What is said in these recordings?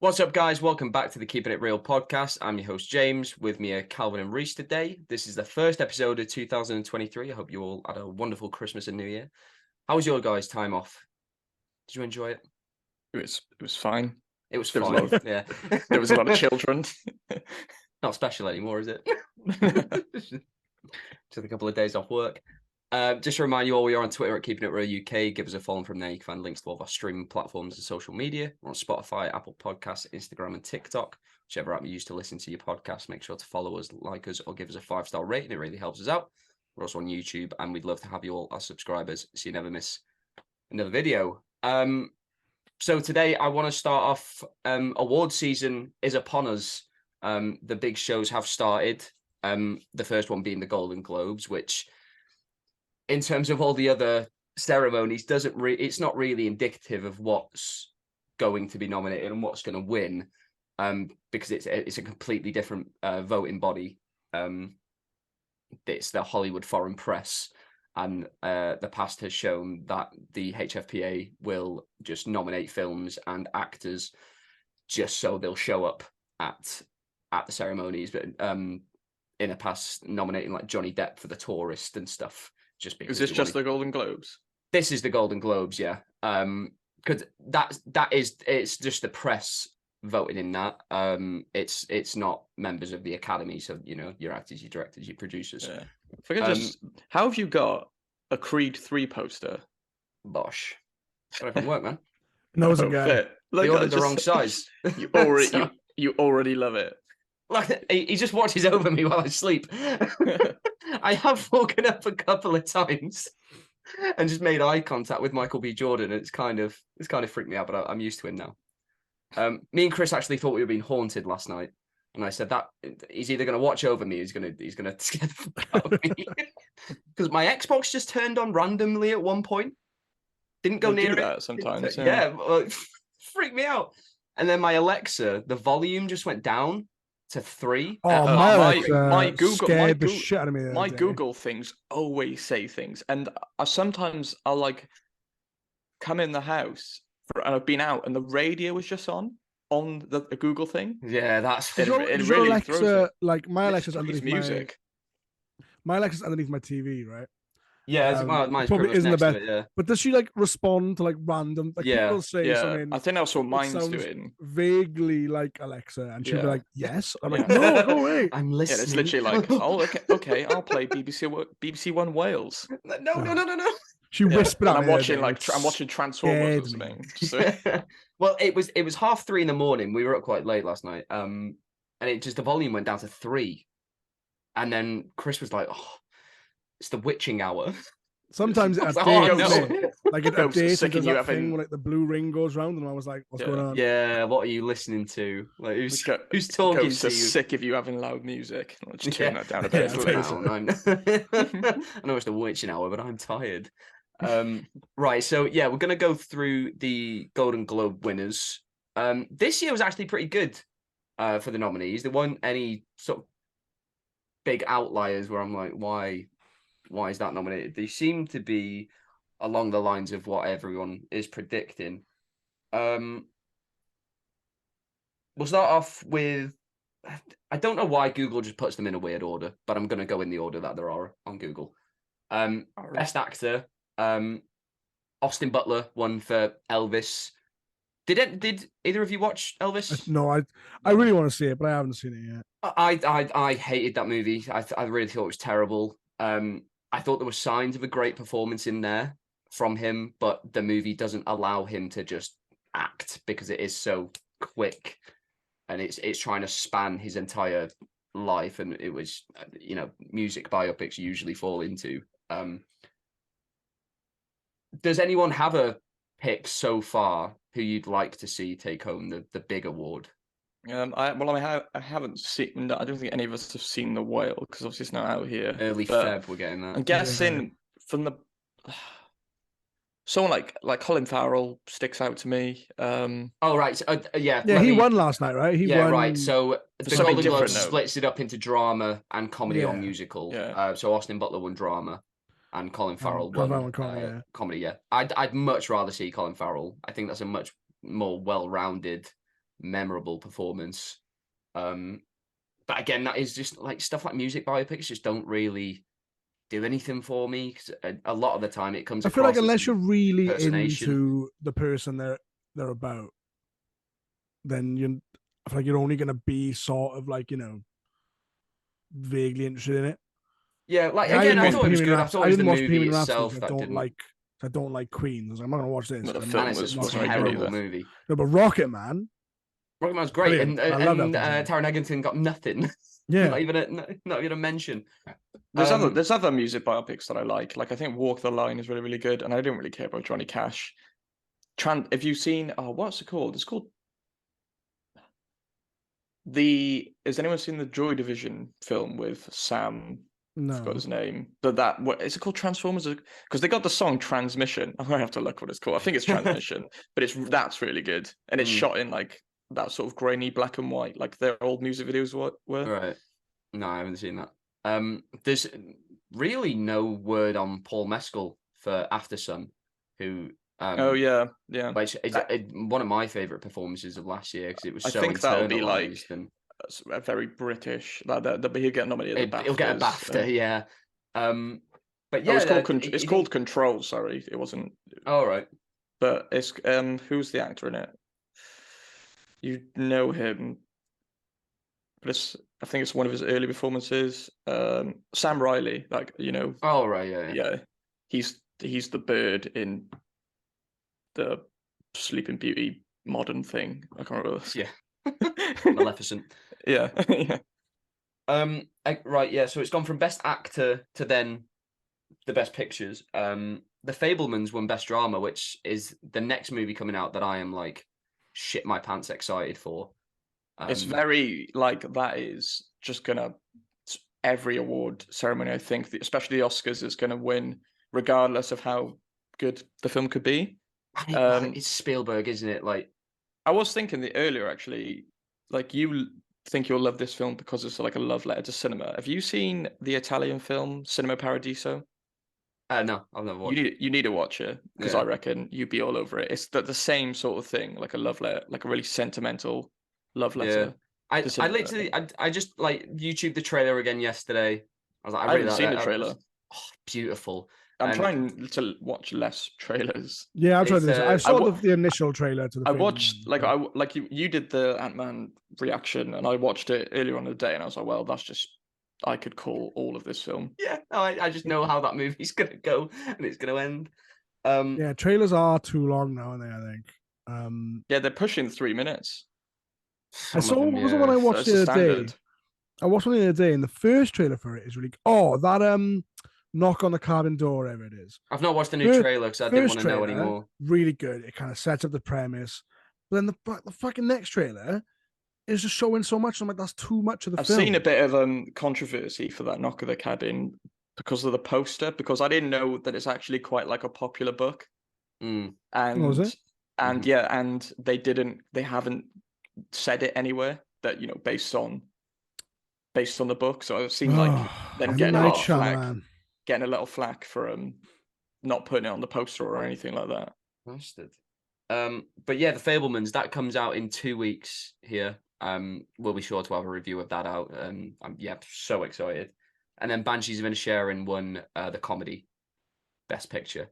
What's up, guys? Welcome back to the Keeping It Real podcast. I'm your host, James. With me are Calvin and Rhys today. This is the first episode of 2023. I hope you all had a wonderful Christmas and New Year. How was your guys' time off? Did you enjoy it? It was fine. It was There was fine. a lot of- Yeah. There was a lot of children. Not special anymore, is it? Just a couple of days off work. Just to remind you all, we are on Twitter at Keeping It Real UK. Give us a follow from there. You can find links to all of our streaming platforms and social media. We're on Spotify, Apple Podcasts, Instagram, and TikTok. Whichever app you use to listen to your podcast, make sure to follow us, like us, or give us a 5-star rating. It really helps us out. We're also on YouTube, and we'd love to have you all as subscribers so you never miss another video. So today I want to start off. Award season is upon us. The big shows have started. The first one being the Golden Globes, which, in terms of all the other ceremonies, it's not really indicative of what's going to be nominated and what's going to win, because it's a completely different voting body. It's the Hollywood Foreign Press, and the past has shown that the HFPA will just nominate films and actors just so they'll show up at the ceremonies. But in the past, nominating like Johnny Depp for The Tourist and stuff. Just because Is this just the Golden Globes? This is the Golden Globes, yeah. Because it's just the press voting in that. It's not members of the Academy, so your actors, your directors, your producers. Yeah. How have you got a Creed 3 poster? Bosh. Got it work, man. Knows a guy. They ordered the wrong size. You already love it. Like, he just watches over me while I sleep. I have woken up a couple of times and just made eye contact with Michael B. Jordan. And it's kind of freaked me out, but I'm used to him now. Me and Chris actually thought we were being haunted last night, and I said that he's either going to watch over me, or he's going to scare the fuck out of me. Because my Xbox just turned on randomly at one point. Didn't go near it sometimes. Yeah, freaked me out. And then my Alexa, the volume just went down to 3. Oh, my Google scared the shit out of me. My Google things always say things, and sometimes I'll like come in the house and I've been out, and the radio was just on the Google thing. Yeah, that's it. It Really Alexa, throws it. like my Alexa's It's underneath music. My Alexa's underneath my TV, right? Yeah, mine's probably isn't the best. Yeah. But does she like respond to like random? Like, people say something. I think that's what mine's sounds doing. Vaguely like Alexa, and she'll be like, "Yes." I'm like, Yeah. "No, go away." I'm listening. Yeah, it's literally like, "Oh, okay, I'll play BBC One Wales." No. She whispered at I'm me. I'm watching Transformers or something. So. Well, it was 3:30 in the morning. We were up quite late last night. And the volume went down to 3, and then Chris was like, "Oh, it's the witching hour." Sometimes it updates. Like it updates and does that thing where like the blue ring goes round, and I was like, "What's going on?" Yeah, what are you listening to? Like, who's talking to you? Sick of you having loud music. I'll just turn that down a bit. I know it's the witching hour, but I'm tired. Right, so yeah, we're gonna go through the Golden Globe winners. This year was actually pretty good for the nominees. There weren't any sort of big outliers where I'm like, why is that nominated? They seem to be along the lines of what everyone is predicting. We'll start off with, I don't know why Google just puts them in a weird order, but I'm going to go in the order that there are on Google. Best actor, Austin Butler won for Elvis. Did either of you watch Elvis? No, I really want to see it, but I haven't seen it yet. I hated that movie. I really thought it was terrible. I thought there were signs of a great performance in there from him, but the movie doesn't allow him to just act because it is so quick, and it's trying to span his entire life, and it was, music biopics usually fall into. Does anyone have a pick so far who you'd like to see take home the big award? I haven't seen. I don't think any of us have seen The Whale because obviously it's not out here. Early Feb, we're getting that. I'm guessing from the someone like Colin Farrell sticks out to me. Oh right, he won last night, right? He won. Right. So the Golden Globes splits it up into drama and comedy or musical. Yeah. So Austin Butler won drama, and Colin Farrell won comedy. Yeah, I'd much rather see Colin Farrell. I think that's a much more well-rounded memorable performance. But again, that is just like stuff like music biopics just don't really do anything for me. 'Cause a lot of the time it comes. I feel like across as unless you're really impersonation. into the person they're about, then I feel like you're only gonna be sort of like vaguely interested in it. Yeah, like I again, didn't I watch thought it was Bohemian good. I Rhapsody. thought I it was the didn't watch movie Bohemian Rhapsody. itself that didn't. I don't like Queen. I was like, I'm not gonna watch this. No, the I'm film And it's was a very good terrible either. movie. No, but Rocket Man. Rocket Man's great, Brilliant. and I love that Taron Egerton got nothing. Yeah, not even a mention. There's other music biopics that I like. Like I think Walk the Line is really, really good, and I didn't really care about Johnny Cash. Have you seen? Oh, what's it called? It's called Has anyone seen the Joy Division film with Sam? I forgot no. his name. What is it called? Transformers? Because they got the song Transmission. I'm gonna have to look what it's called. I think it's Transmission, but that's really good, and it's shot in like that sort of grainy black and white, like their old music videos were. Right. No, I haven't seen that. There's really no word on Paul Mescal for After Sun, who. Oh yeah. Which is one of my favorite performances of last year because it was I so think that'll be like internalized and a very British. He'll get nominated at the BAFTAs. he'll get a BAFTA, yeah. But yeah, it's called Control. Sorry, it wasn't. All right, but it's who's the actor in it? You know him, but I think it's one of his early performances. Sam Riley, Oh right, yeah. He's the bird in the Sleeping Beauty modern thing. I can't remember. Yeah, Maleficent. Yeah. Right, yeah. So it's gone from Best Actor to then the Best Pictures. The Fabelmans won Best Drama, which is the next movie coming out that I am like shit my pants excited for. It's very that is just gonna every award ceremony. I think, especially the Oscars, is gonna win regardless of how good the film could be. It's Spielberg, isn't it? Like I was thinking earlier, actually, like you think you'll love this film because it's like a love letter to cinema. Have you seen the Italian film Cinema Paradiso? No, I've never watched it. You need to watch it because I reckon you'd be all over it. It's the same sort of thing, like a love letter, like a really sentimental love letter. I literally I just like YouTube the trailer again yesterday. I was like, I haven't seen the trailer. Beautiful. I'm trying to watch less trailers. Yeah, I've tried this. I saw the initial trailer to the. I watched you did the Ant-Man reaction, and I watched it earlier on in the day, and I was like, well, that's just I could call all of this film. Yeah, I just know how that movie's gonna go and it's gonna end. Yeah, trailers are too long now, and I think. Yeah, they're pushing 3 minutes. I saw what was the one I watched the other day. I watched one the other day, and the first trailer for it is really that knock on the cabin door, whatever it is. I've not watched the new trailer because I didn't want to know anymore. Really good. It kind of sets up the premise, but then the fucking next trailer is just showing so much. I'm like, that's too much of the film. I've seen a bit of controversy for that knock of the cabin because of the poster, because I didn't know that it's actually quite like a popular book. And was it? And and they haven't said it anywhere that based on the book. So I've seen them getting a little flack for not putting it on the poster or anything like that. Bastard. But yeah, the Fabelmans, that comes out in 2 weeks here. We'll be sure to have a review of that out. I'm so excited. And then Banshees of Inisherin won the comedy Best Picture.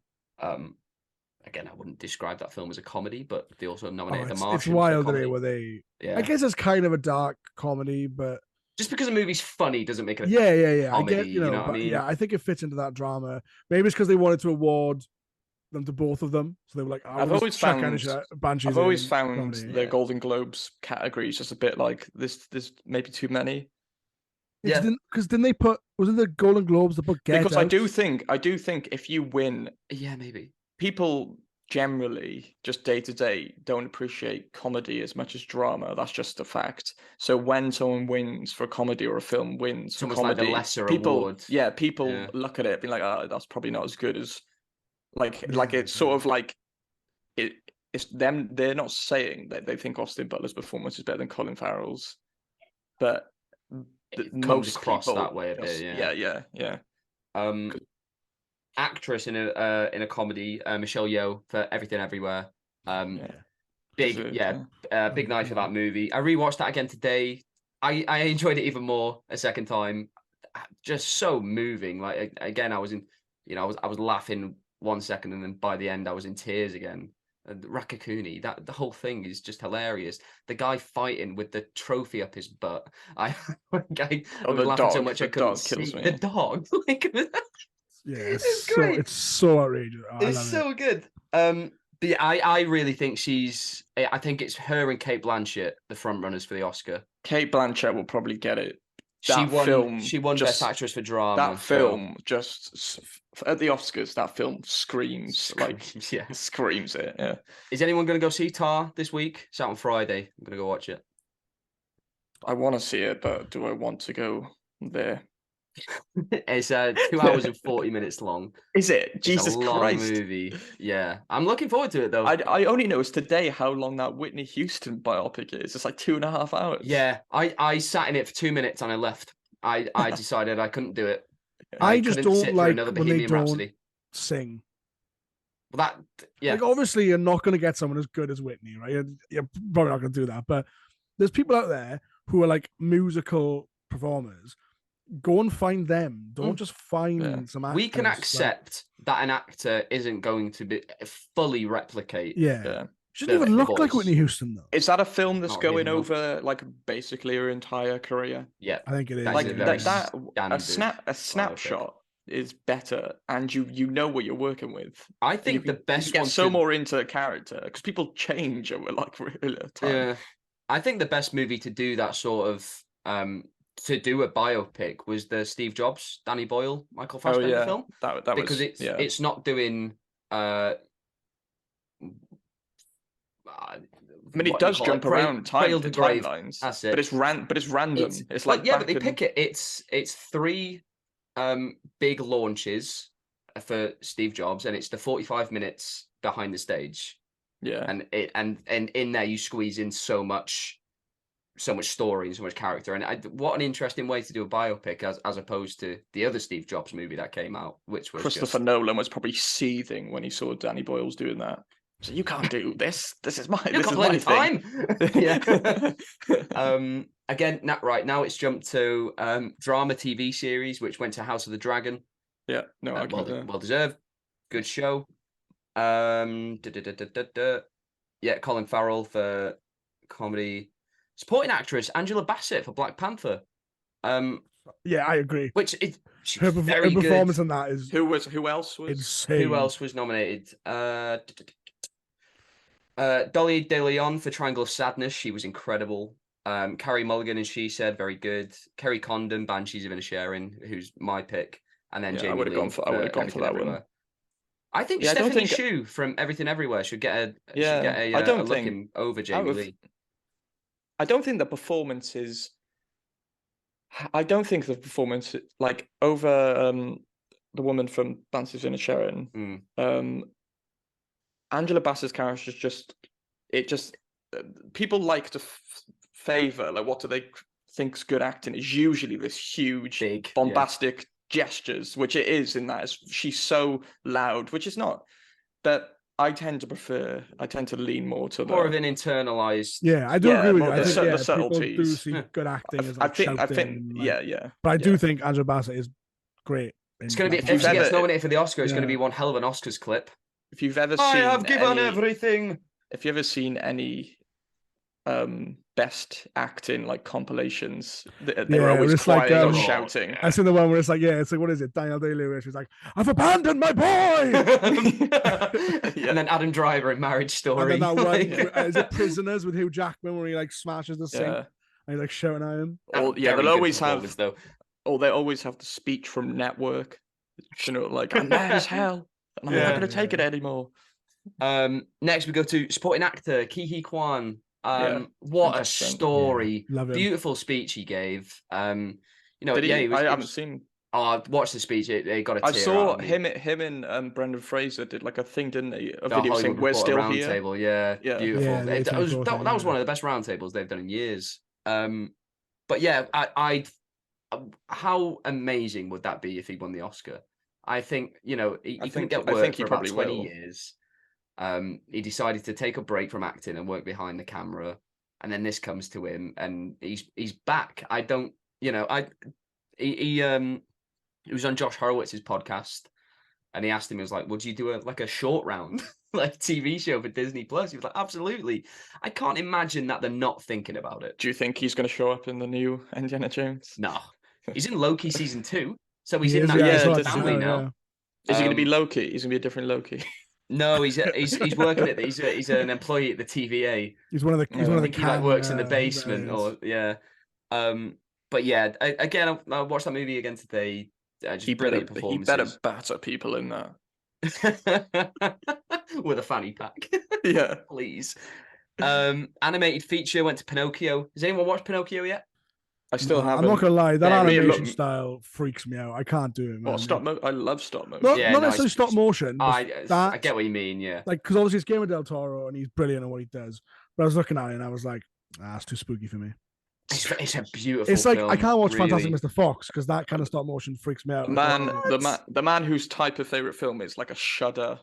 Again, I wouldn't describe that film as a comedy, but they also nominated The Martian. It's wild today where they. Yeah. I guess it's kind of a dark comedy, but just because a movie's funny doesn't make it a comedy. I get, you know what I mean? Yeah, I think it fits into that drama. Maybe it's because they wanted to award them to both of them, so they were like, I've always found comedy. the Golden Globes category is just a bit like this. There's maybe too many. Yeah, because then they wasn't the Golden Globes the book Get because Out? I do think if you win, maybe people generally just day to day don't appreciate comedy as much as drama. That's just a fact. So when someone wins for a comedy or a film wins for comedy, like the lesser award. Yeah, people look at it being like, oh, that's probably not as good as like it's sort of like it's them. They're not saying that they think Austin Butler's performance is better than Colin Farrell's, but most across people that way a bit. Yeah. Actress in a comedy, Michelle Yeoh for Everything Everywhere. big night for that movie. I rewatched that again today. I enjoyed it even more a second time. Just so moving. Like again, I was in, I was laughing 1 second, and then by the end, I was in tears again. And Rakakuni, the whole thing is just hilarious. The guy fighting with the trophy up his butt. I was laughing so much I couldn't see the dog. It's great. It's so outrageous. It's so good. But yeah, I really think I think it's her and Cate Blanchett, the front runners for the Oscar. Cate Blanchett will probably get it. She won Best Actress for Drama. That film just at the Oscars. That film screams screams it. Yeah. Is anyone going to go see Tar this week? It's out on Friday. I'm going to go watch it. I want to see it, but do I want to go there? It's 2 hours and 40 minutes long. Is it? Jesus Christ! Long movie. Yeah, I'm looking forward to it though. I only noticed today how long that Whitney Houston biopic is. It's like 2.5 hours. Yeah, I sat in it for 2 minutes and I left. I decided I couldn't do it. I just don't like when they don't sing. Well, like obviously you're not going to get someone as good as Whitney, right? You're probably not going to do that. But there's people out there who are like musical performers. Go and find them. Don't just find some actors. We can accept that an actor isn't going to be fully replicate. Yeah. She doesn't even look like Whitney Houston, though. Is that a film that's going over like basically her entire career? Yeah, I think it is. Like a snapshot is better, and you know what you're working with. I think the best you get more into a character because people change over like really time. Yeah, I think the best movie to do that sort of to do a biopic was the Steve Jobs, Danny Boyle, Michael Fassbender film. That because it's not doing. I mean, it does jump around timelines. That's it. But it's random. It's like but they pick it. It's 3 big launches for Steve Jobs, and it's the 45 minutes behind the stage. Yeah, and in there you squeeze in so much story and so much character, and what an interesting way to do a biopic as opposed to the other Steve Jobs movie that came out, which was Christopher Nolan was probably seething when he saw Danny Boyle's doing that. So you can't do this. This is my time. Yeah. Again, right now it's jumped to drama TV series, which went to House of the Dragon. Yeah, no, well deserved. Good show. Yeah, Colin Farrell for comedy. Supporting actress Angela Bassett for Black Panther. Yeah, I agree. Which her performance on that is who else was insane. Who else was nominated? Dolly De Leon for Triangle of Sadness. She was incredible. Carey Mulligan and She Said, very good. Kerry Condon, Banshees of Inisherin, who's my pick, and then Jamie Lee. I would have gone for that one. I think Stephanie Hsu from Everything Everywhere should get a looking over Jamie Lee. I don't think the performance like over the woman from Banshees of Inisherin. Angela Bassett's character is just people like to favor like what do they think's good acting is usually this huge big bombastic gestures, which it is in that she's so loud, which is not, but I tend to lean more to more of an internalized. Yeah, I do agree with you. I think the subtleties. People do see good acting as like I think but I do think Angela Bassett is great. It's going to be if she gets nominated for the Oscar, it's going to be one hell of an Oscars clip. If you've ever seen, I have given everything. If you've ever seen any best acting like compilations, they were always quiet or shouting. I seen the one where it's like what is it? Daniel Day-Lewis was like, "I've abandoned my boy," and then Adam Driver in Marriage Story. And then that one, is it Prisoners with Hugh Jackman where he like smashes the sink and he's like shouting at him. They'll always have though. Or they always have the speech from Network. You know, like I'm mad as hell. I'm not going to take it anymore. Next, we go to supporting actor Ke Huy Quan. What a story! Beautiful speech he gave. I haven't seen. Oh, I watched the speech. It got a tear. I saw him and Brendan Fraser did like a thing, didn't they? A video saying "We're still here." Table, beautiful. Yeah, that was one of the best roundtables they've done in years. But yeah, how amazing would that be if he won the Oscar? I think he couldn't get work for about 20 years. He decided to take a break from acting and work behind the camera, and then this comes to him, and he's back. I don't, you know, he was on Josh Horowitz's podcast, and he asked him, he was like, "Would you do a short round like TV show for Disney Plus?" He was like, "Absolutely." I can't imagine that they're not thinking about it. Do you think he's going to show up in the new Indiana Jones? No, he's in Loki season 2, so he's He in is, that yeah, family now. Yeah. Is he going to be Loki? He's going to be a different Loki. No, he's working at he's an employee at the TVA. He's one of the I think he like works in the basement or yeah. But yeah, again, I watched that movie again today. Just brilliant performances. He better batter people in that with a fanny pack. Yeah, please. Animated feature went to Pinocchio. Has anyone watched Pinocchio yet? I still haven't. I'm not gonna lie, that animation style freaks me out. I can't do it, man. I love stop motion. Not necessarily stop motion. I get what you mean, yeah. Like, because obviously it's Guillermo del Toro and he's brilliant at what he does. But I was looking at it and I was like, it's too spooky for me. It's a beautiful. It's like film, I can't watch really. Fantastic Mr. Fox because that kind of stop motion freaks me out. The man whose type of favorite film is like a Shudder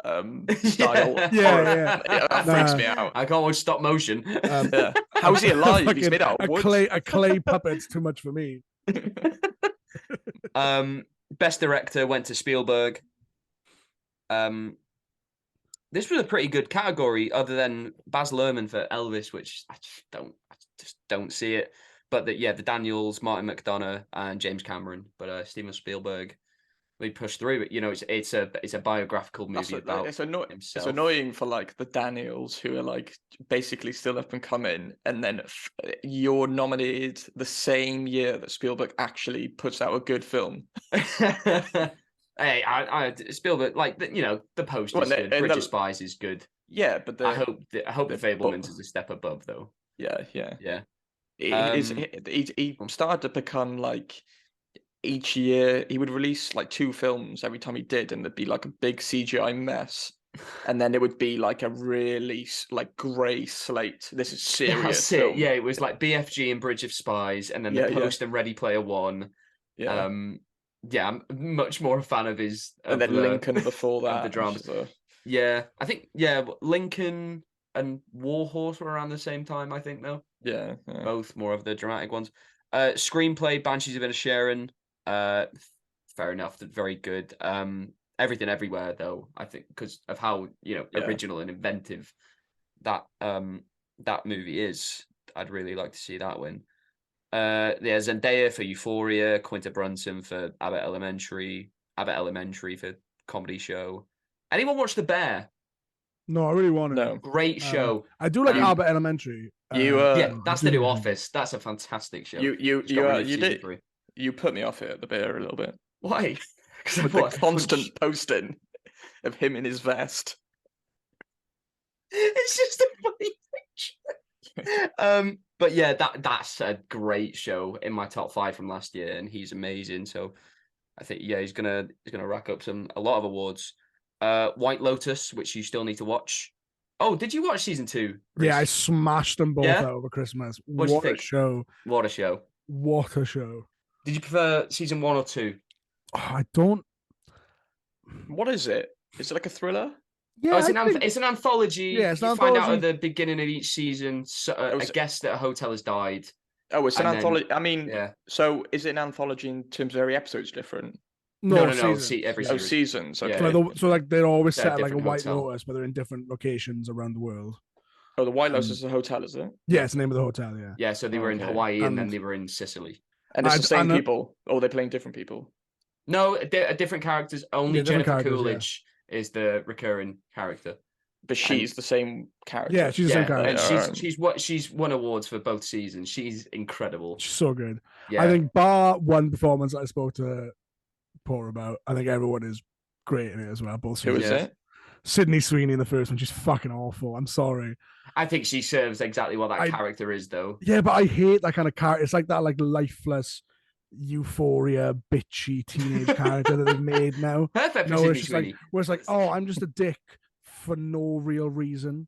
style. Yeah. That freaks me out. I can't watch stop motion. Yeah. How is he alive? He's made out of wood. A clay puppet's too much for me. Best director went to Spielberg. This was a pretty good category, other than Baz Luhrmann for Elvis, which I just don't see it. But the Daniels, Martin McDonagh, and James Cameron. But Steven Spielberg, we pushed through. But you know, it's a biographical movie about himself. It's annoying for like the Daniels, who are like basically still up and coming, and then you're nominated the same year that Spielberg actually puts out a good film. Hey, I Spielberg, like The Post is good. Bridge of Spies is good. Yeah, but I hope the Fabelmans is a step above, though. Yeah. He Um, started to become like, each year he would release like 2 films every time he did, and there'd be like a big CGI mess, and then it would be like a really like grey slate. This is serious. That's it. Yeah, it was like BFG and Bridge of Spies, and then The Post and Ready Player One. Yeah. I'm much more a fan of his. And then Lincoln before that. The dramas. Yeah, I think Lincoln and Warhorse were around the same time. I think though. Yeah. Both more of the dramatic ones. Screenplay: Banshees of Inisherin. Fair enough. Very good. Everything Everywhere though, I think, because of how original and inventive that movie is. I'd really like to see that win. Zendaya for Euphoria, Quinta Brunson for Abbott Elementary for Comedy Show. Anyone watch The Bear? No, I really want to. No. Great show. I do like Abbott Elementary. That's the new Office. That's a fantastic show. You put me off it at The Bear a little bit. Why? With the constant posting of him in his vest. It's just a funny picture. But yeah, that's a great show, in my top 5 from last year, and he's amazing. So I think he's gonna rack up a lot of awards. White Lotus, which you still need to watch. Oh, did you watch season 2? Rhys? Yeah, I smashed them both out over Christmas. What a show! What a show! What a show! Did you prefer season 1 or 2? Oh, I don't. What is it? Is it like a thriller? Yeah, it's an anthology. Yeah, it's an anthology. Find out at the beginning of each season a guest at a hotel has died. Oh, it's an anthology. I mean, so is it an anthology in terms of every episode's different? No. Every series. Seasons. Okay. So they're always set at like a White Lotus, but they're in different locations around the world. Oh, the White Lotus is a hotel, is it? Yeah, it's the name of the hotel. Yeah. Yeah, so they were in Hawaii and then they were in Sicily. And it's the same people. Or they're playing different people. No, different characters. Only Jennifer Coolidge is the recurring character. But she's the same character. Yeah, she's the same character. And she's won awards for both seasons. She's incredible. She's so good. Yeah. I think bar one performance I spoke to Paul about, I think everyone is great in it as well. Both seasons. Who is it? Sydney Sweeney in the first one. She's fucking awful. I'm sorry. I think she serves exactly what that character is, though. Yeah, but I hate that kind of character. It's like that, like lifeless, Euphoria, bitchy teenage character that they've made now. Perfect for Sydney Sweeney. Like, where it's like, oh, I'm just a dick for no real reason,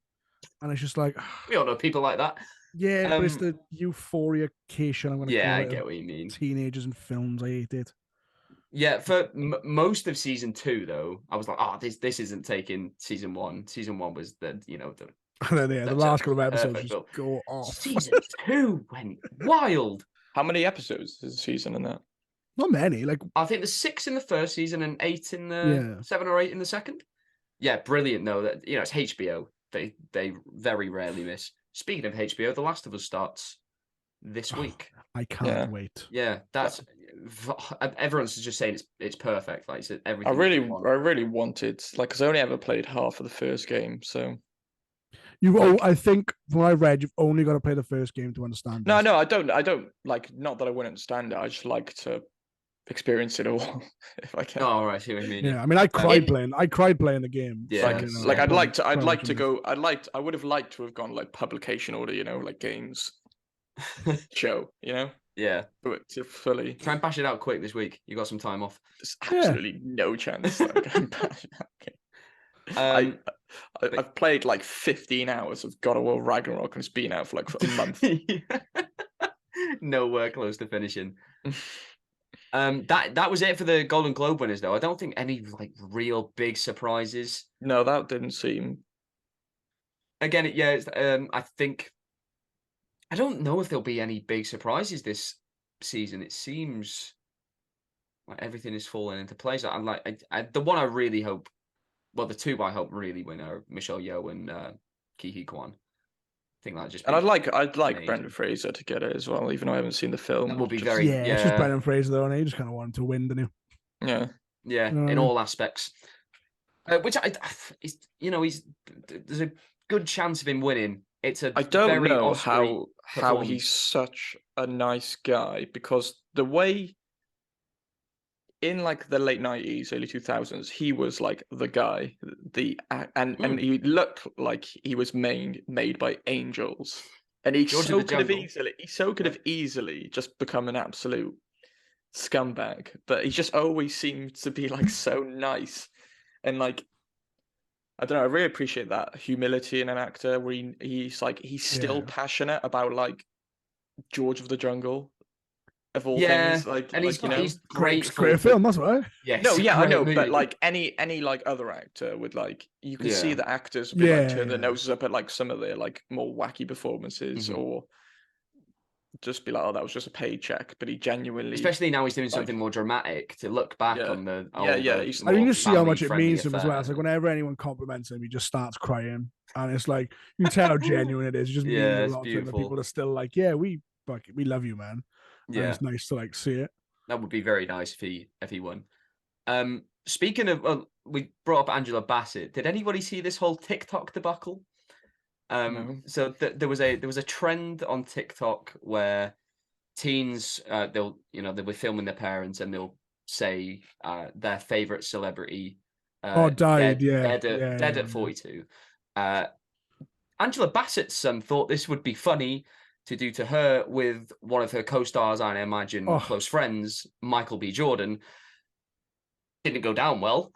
and it's just like we all know people like that. Yeah, but it's the Euphoria-cation. I'm gonna. Yeah, I get what you mean. Teenagers in films, I hate it. Yeah, for most of season 2, though, I was like, "Oh, this isn't taking season 1." Season 1 was the And then the last couple of episodes just go off. Season 2 went wild. How many episodes is the season in that? Not many. Like I think there's 6 in the first season and 8 in the 7 or 8 in the second. Yeah, brilliant. No, that it's HBO. They very rarely miss. Speaking of HBO, The Last of Us starts this week. I can't wait. Yeah, that's everyone's just saying it's perfect. Like it's everything. I really wanted, like, because I only ever played half of the first game, so. I think when I read, you've only got to play the first game to understand. No, I don't like. Not that I wouldn't understand it. I just like to experience it all if I can. Oh, right, I see what you mean. Yeah, I mean, I cried playing the game. Yeah, I would have liked to have gone like publication order, like games show, Yeah. But to fully try and bash it out quick this week. You got some time off. There's absolutely no chance that I'm going to bash it out. I've played like 15 hours of God of War Ragnarok and it's been out for like a month. Nowhere close to finishing. That was it for the Golden Globe winners, though. I don't think any like real big surprises. No, that didn't seem. Again, I think I don't know if there'll be any big surprises this season. It seems like everything is falling into place. I'm like, the one I really hope, well, the two I hope really win are Michelle Yeoh and Ki Kwan. I think that just. And I'd like Brendan Fraser to get it as well, even though I haven't seen the film. That would be it's just Brendan Fraser though, and he just kind of wanted to win, didn't he? Yeah, yeah, in all aspects. Which there's a good chance of him winning. I don't know how he's such a nice guy, because the way in like the late 90s, early 2000s, he was like the guy, and he looked like he was made by angels, and he so could have easily just become an absolute scumbag, but he just always seemed to be like so nice, and like. I don't know. I really appreciate that humility in an actor where he's still passionate about like George of the Jungle, of all things. And he's great film, that's right. Yes. No, yeah, I know, but like any like other actor would like you can see the actors would turn their noses up at like some of their like more wacky performances, or just be like, oh, that was just a paycheck, but he genuinely, especially now he's doing something more dramatic, to look back on the I mean, you see how much it means to him as well. It's like whenever anyone compliments him, he just starts crying, and it's like you can tell how genuine it is. It just means a lot to him that people are still like, yeah, we love you, man. And it's nice to like see it. That would be very nice if he won. Speaking of, we brought up Angela Bassett. Did anybody see this whole TikTok debacle? No. So there was a trend on TikTok where teens they were filming their parents and they'll say their favorite celebrity died dead at 42. Angela Bassett's son thought this would be funny to do to her with one of her co-stars, I imagine close friends, Michael B. Jordan. Didn't go down well,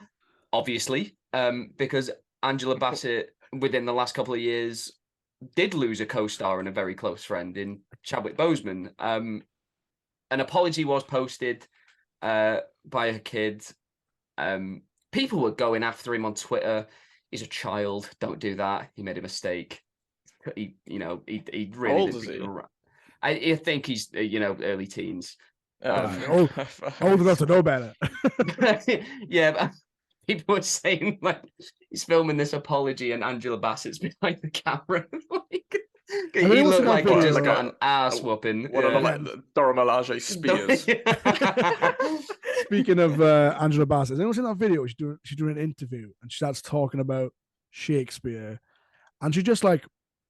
obviously, because Angela Bassett, within the last couple of years, did lose a co-star and a very close friend in Chadwick Boseman. An apology was posted by her kid. People were going after him on Twitter. He's a child. Don't do that. He made a mistake. He really. How old is he? I think he's early teens. Old enough to know better. Yeah, but people were saying like he's filming this apology and Angela Bassett's behind the camera. He looked like he just got an ass whooping. What are like Dora Milaje spears? Speaking of Angela Bassett, has anyone seen that video? She's doing an interview and she starts talking about Shakespeare, and she just like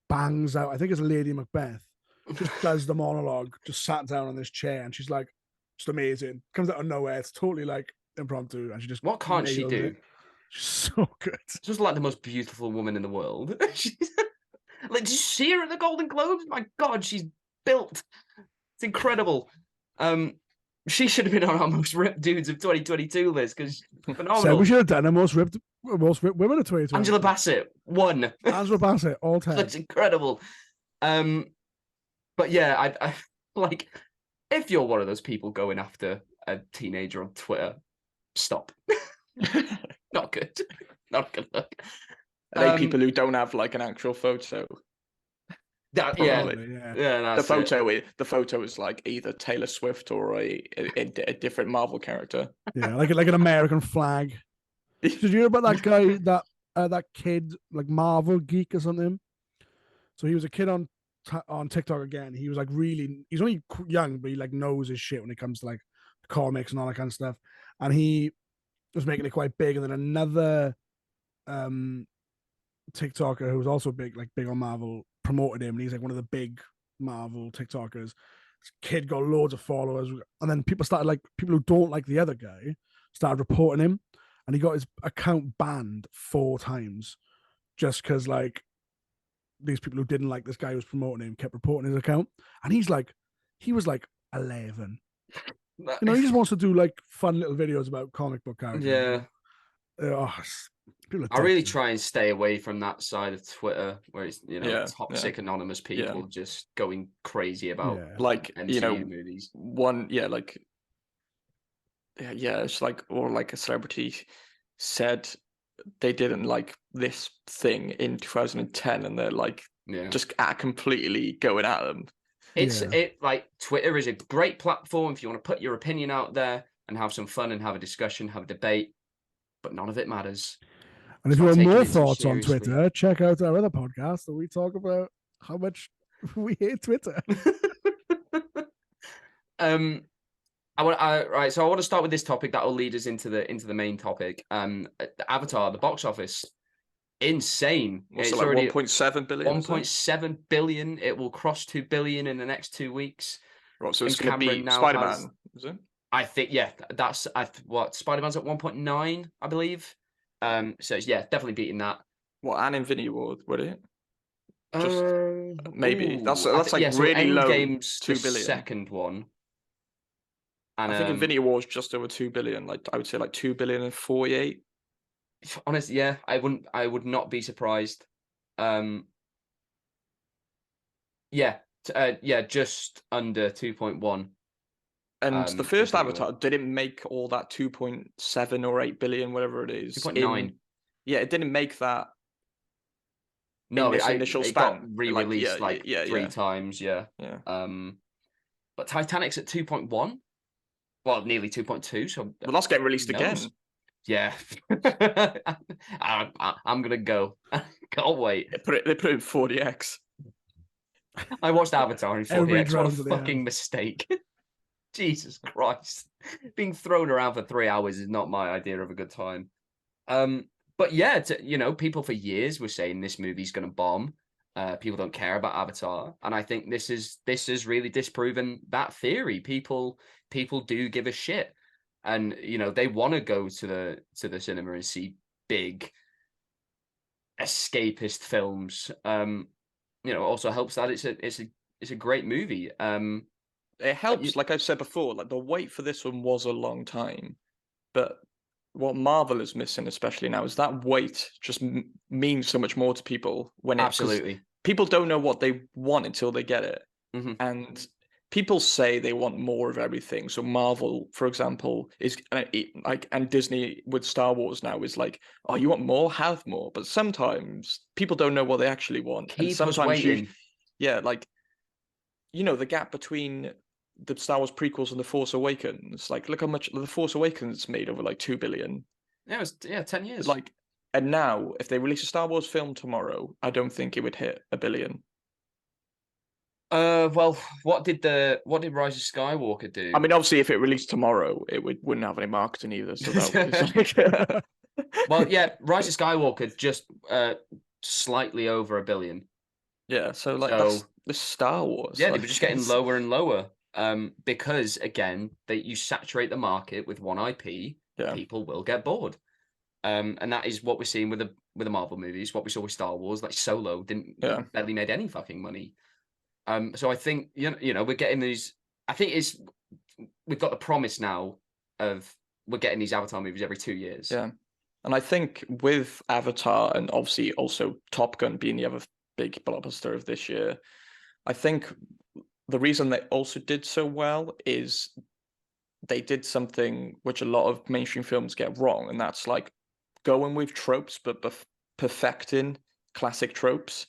bangs out. I think it's Lady Macbeth. Just does the monologue. Just sat down on this chair, and she's like, just amazing. Comes out of nowhere. It's totally like impromptu, and she just what can't she do? She's so good. She's like the most beautiful woman in the world. Like, did you see her at the Golden Globes? My God, she's built. It's incredible. She should have been on our most ripped dudes of 2022 list because phenomenal. So we should have done a most ripped women of 2022. Angela Bassett won. Angela Bassett all time. That's incredible. But yeah, I like if you're one of those people going after a teenager on Twitter. Stop. Not good. Not good look. Are they people who don't have like an actual photo? Yeah. The photo is like either Taylor Swift or a different Marvel character. Yeah, like an American flag. Did you hear about that guy, that kid, like Marvel geek or something? So he was a kid on TikTok again. He was like he's only young, but he like knows his shit when it comes to like comics and all that kind of stuff. And he was making it quite big. And then another TikToker who was also big on Marvel promoted him, and he's like one of the big Marvel TikTokers. This kid got loads of followers, and then people who don't like the other guy started reporting him, and he got his account banned 4 times just because like these people who didn't like this guy who was promoting him kept reporting his account. And he was like 11. He just wants to do like fun little videos about comic book characters. Yeah. I really try and stay away from that side of Twitter where it's toxic anonymous people just going crazy about like MCU movies. It's like, or like a celebrity said they didn't like this thing in 2010 and they're like just completely going at them. Like Twitter is a great platform if you want to put your opinion out there and have some fun and have a discussion, have a debate, but none of it matters. And if you want more thoughts on Twitter, check out our other podcast where we talk about how much we hate Twitter. I want to start with this topic that will lead us into the main topic. Avatar, the box office, insane. It's like already 1.7 billion. 1.7 billion. It will cross 2 billion in the next 2 weeks. Right, so it's going to be Spider-Man, is it? I think that's what Spider-Man's at 1.9, I believe. So definitely beating that. What, and Infinity War, would it? Just maybe. That's like so really low. Endgame's 2 billion. Second one. And I think Infinity War is just over 2 billion. Like I would say like 2 billion and 48. Honestly, I would not be surprised. Just under 2.1. And the first Avatar didn't make all that 2.7 or 8 billion, whatever it is. 2.9. Yeah, it didn't make that. No, initial it span. got re-released 3 times. Yeah. But Titanic's at 2.1. Well, nearly 2.2. So that's getting released again. Yeah. I'm gonna go. Can't wait. They put it in 40x. I watched Avatar in 40x. What a fucking mistake. Jesus Christ. Being thrown around for 3 hours is not my idea of a good time. But yeah, people for years were saying this movie's going to bomb. People don't care about Avatar, and I think this has really disproven that theory. People do give a shit, and they want to go to the cinema and see big escapist films. Also helps that it's a great movie. It helps, like I've said before, like the wait for this one was a long time, but what Marvel is missing, especially now, is that wait just means so much more to people absolutely. People don't know what they want until they get it, and people say they want more of everything. So Marvel, for example, is like, and Disney with Star Wars now is like, oh, you want more, have more. But sometimes people don't know what they actually want. Keep us waiting. The gap between the Star Wars prequels and The Force Awakens, like look how much The Force Awakens made over like 2 billion. Yeah, it was 10 years. Like, and now if they release a Star Wars film tomorrow, I don't think it would hit 1 billion. Well, what did Rise of Skywalker do? I mean, obviously, if it released tomorrow, it wouldn't have any marketing either. So that well, yeah, Rise of Skywalker just slightly over 1 billion. Yeah, so that's the Star Wars. Yeah, they were just getting lower and lower. Because again, you saturate the market with one IP, people will get bored. And that is what we're seeing with the Marvel movies. What we saw with Star Wars, like Solo, barely made any fucking money. So I think we're getting these. I think we've got the promise now of we're getting these Avatar movies every 2 years. Yeah, and I think with Avatar and obviously also Top Gun being the other big blockbuster of this year, I think the reason they also did so well is they did something which a lot of mainstream films get wrong, and that's like going with tropes, but perfecting classic tropes,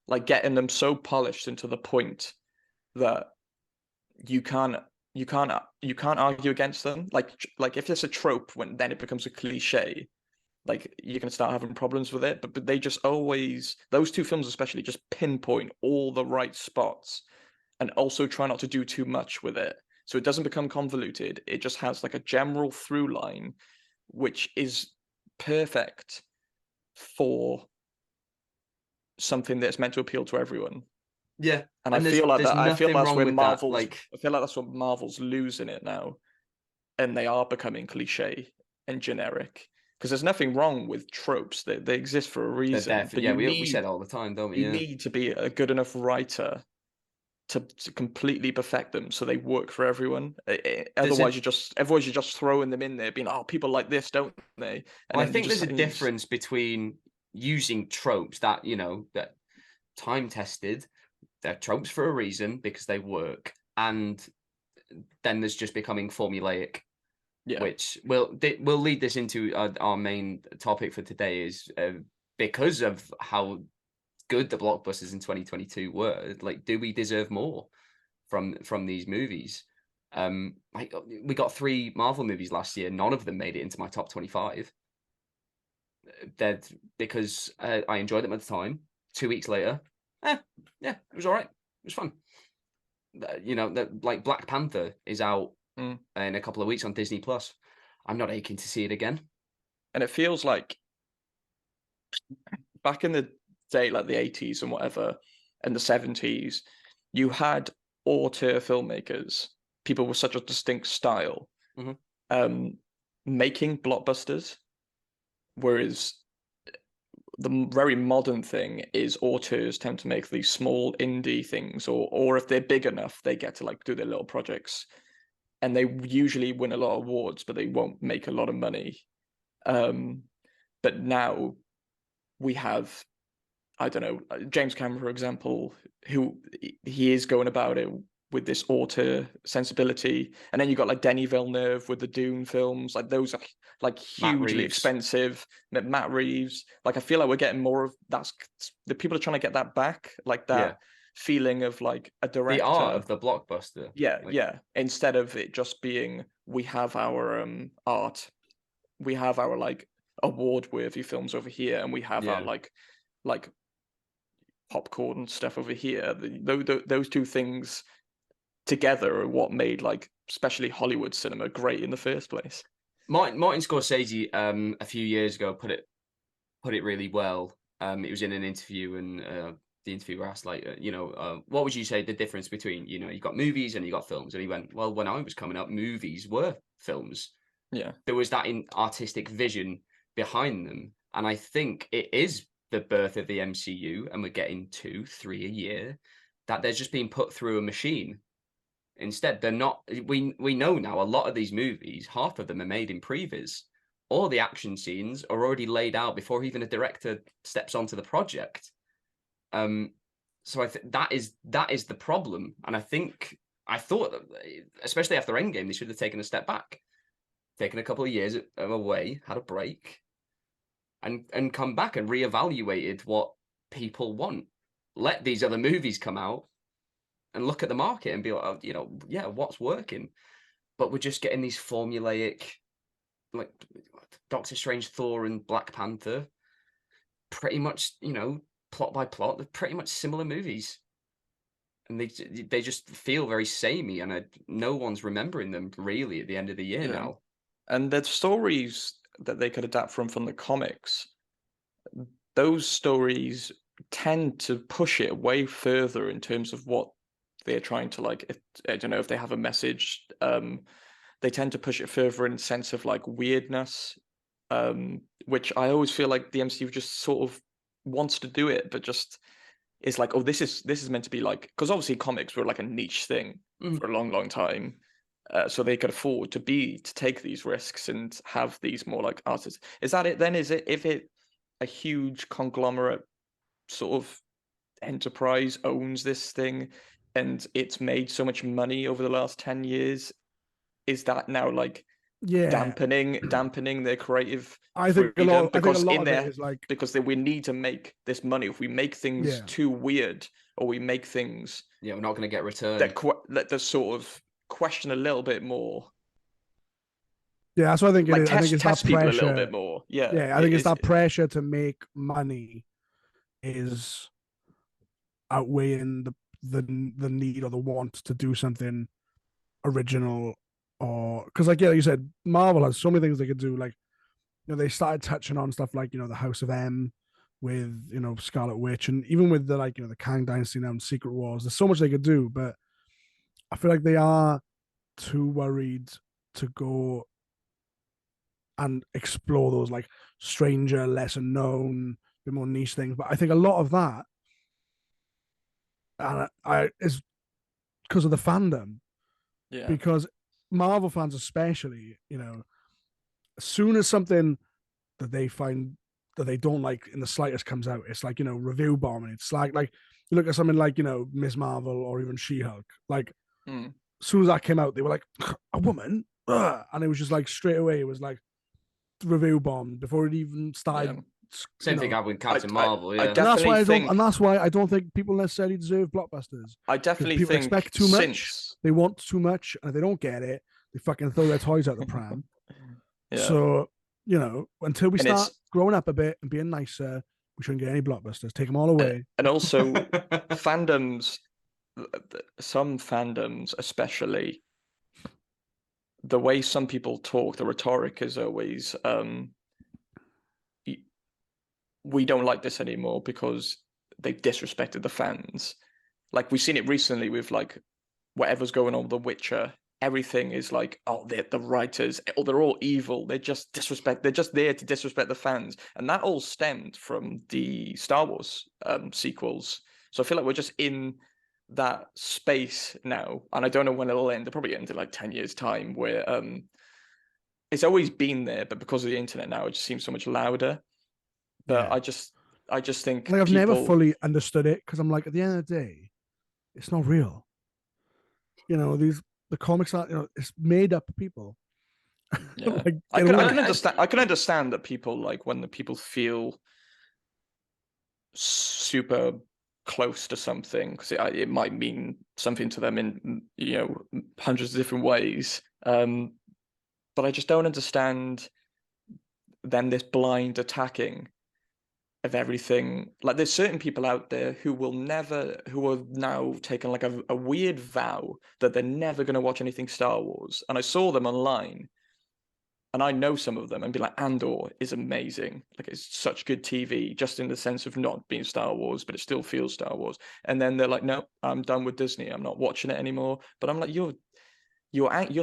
like getting them so polished into the point that you can't argue against them. Like if it's a trope, when then it becomes a cliche, like you're gonna start having problems with it. But they just always, those two films especially, just pinpoint all the right spots, and also try not to do too much with it, so it doesn't become convoluted. It just has like a general through line, which is perfect for something that's meant to appeal to everyone. Yeah, and I feel like that. I feel that's where Marvel's. Like, I feel like that's what Marvel's losing it now, and they are becoming cliche and generic. Because there's nothing wrong with tropes; they exist for a reason. But yeah, we say that all the time, don't we? You need to be a good enough writer to completely perfect them so they work for everyone. Otherwise, you're just throwing them in there, being, oh, people like this, don't they? And I think there's a difference between using tropes that, you know, that time tested. They're tropes for a reason because they work, and then there's just becoming formulaic, which will lead this into our main topic for today. Is because of how good the blockbusters in 2022 were, like, do we deserve more from these movies? Like, we got 3 Marvel movies last year. None of them made it into my top 25. That because I enjoyed them at the time. 2 weeks later, yeah, it was all right. It was fun. You know, that, like, Black Panther is out in a couple of weeks on Disney Plus. I'm not aching to see it again. And it feels like back in the day, like the 80s and whatever, and the 70s, you had auteur filmmakers, people with such a distinct style, making blockbusters, whereas the very modern thing is auteurs tend to make these small indie things, or if they're big enough, they get to like do their little projects, and they usually win a lot of awards, but they won't make a lot of money. But now we have, I don't know, James Cameron, for example, who he is going about it with this auteur sensibility. And then you got like Denis Villeneuve with the Dune films, like those are like hugely expensive. Matt Reeves, like I feel like we're getting more of that's the people are trying to get that back, like that feeling of like a director, the art of the blockbuster. Yeah. Instead of it just being, we have our art, we have our like award-worthy films over here, and we have our like popcorn stuff over here. Those two things together are what made like especially Hollywood cinema great in the first place. Martin Scorsese a few years ago put it really well. It was in an interview, and the interviewer asked, like, what would you say the difference between, you got movies and you got films? And he went, well, when I was coming up, movies were films. Yeah, there was that artistic vision behind them, and I think it is the birth of the MCU, and we're getting 2, 3 a year, that they're just being put through a machine. Instead, they're not. We know now a lot of these movies, half of them are made in previs. All the action scenes are already laid out before even a director steps onto the project. So I think that is the problem, and I thought, especially after Endgame, they should have taken a step back, taken a couple of years away, had a break, and come back and reevaluated what people want. Let these other movies come out and look at the market and be like, what's working? But we're just getting these formulaic, like Doctor Strange, Thor, and Black Panther, pretty much, plot by plot, they're pretty much similar movies. And they just feel very samey, and no one's remembering them really at the end of the year now. And the stories that they could adapt from the comics, those stories tend to push it way further in terms of what they're trying to, like, I don't know if they have a message. They tend to push it further in the sense of like weirdness, which I always feel like the MCU just sort of wants to do it, but just is like, oh, this is meant to be like, because obviously comics were like a niche thing for a long time. So they could afford to take these risks and have these more like artists. Is that it then? Is it, if it a huge conglomerate sort of enterprise owns this thing and it's made so much money over the last 10 years, is that now like dampening their creative I think freedom? a lot Because of in it there, is like, because we need to make this money. If we make things too weird, or we make things we're not going to get returned, that sort of question a little bit more. Yeah, that's what I think it like is. I think it's that people pressure a little bit more. Yeah, I think it's that pressure to make money is outweighing the need or the want to do something original, or because like you said, Marvel has so many things they could do. Like, they started touching on stuff like the House of M with Scarlet Witch, and even with the the Kang Dynasty now and Secret Wars. There's so much they could do, but I feel like they are too worried to go and explore those like stranger, lesser known, bit more niche things. But I think a lot of that, and is because of the fandom. Yeah. Because Marvel fans, especially, as soon as something that they find that they don't like in the slightest comes out, it's like review bombing. It's like you look at something like Ms. Marvel or even She-Hulk. Like as soon as that came out, they were like, a woman, and it was just like straight away. It was like review bomb before it even started. Yeah. Same thing happened with Captain Marvel. Yeah, and that's why I don't think people necessarily deserve blockbusters. I definitely people think expect too much. They want too much, and if they don't get it, they fucking throw their toys out the pram. So until we start growing up a bit and being nicer, we shouldn't get any blockbusters. Take them all away. And also, fandoms, some fandoms especially, the way some people talk, the rhetoric is always, we don't like this anymore because they've disrespected the fans. Like, we've seen it recently with like whatever's going on with The Witcher. Everything is like, oh, they're the writers, oh, they're all evil. They're just there to disrespect the fans. And that all stemmed from the Star Wars sequels. So I feel like we're just in that space now. And I don't know when it'll end. It'll probably end in like 10 years' time, where it's always been there, but because of the internet now, it just seems so much louder. But I just think like, I've never fully understood it, because I'm like, at the end of the day, it's not real. The comics are, it's made up people. Yeah. Like, I can understand that people, like, when the people feel super close to something, because it might mean something to them in hundreds of different ways. But I just don't understand then this blind attacking of everything. Like, there's certain people out there who have now taken like a weird vow that they're never going to watch anything Star Wars. And I saw them online, and I know some of them, and be like, Andor is amazing. Like, it's such good TV, just in the sense of not being Star Wars, but it still feels Star Wars. And then they're like, no, I'm done with Disney. I'm not watching it anymore. But I'm like, you're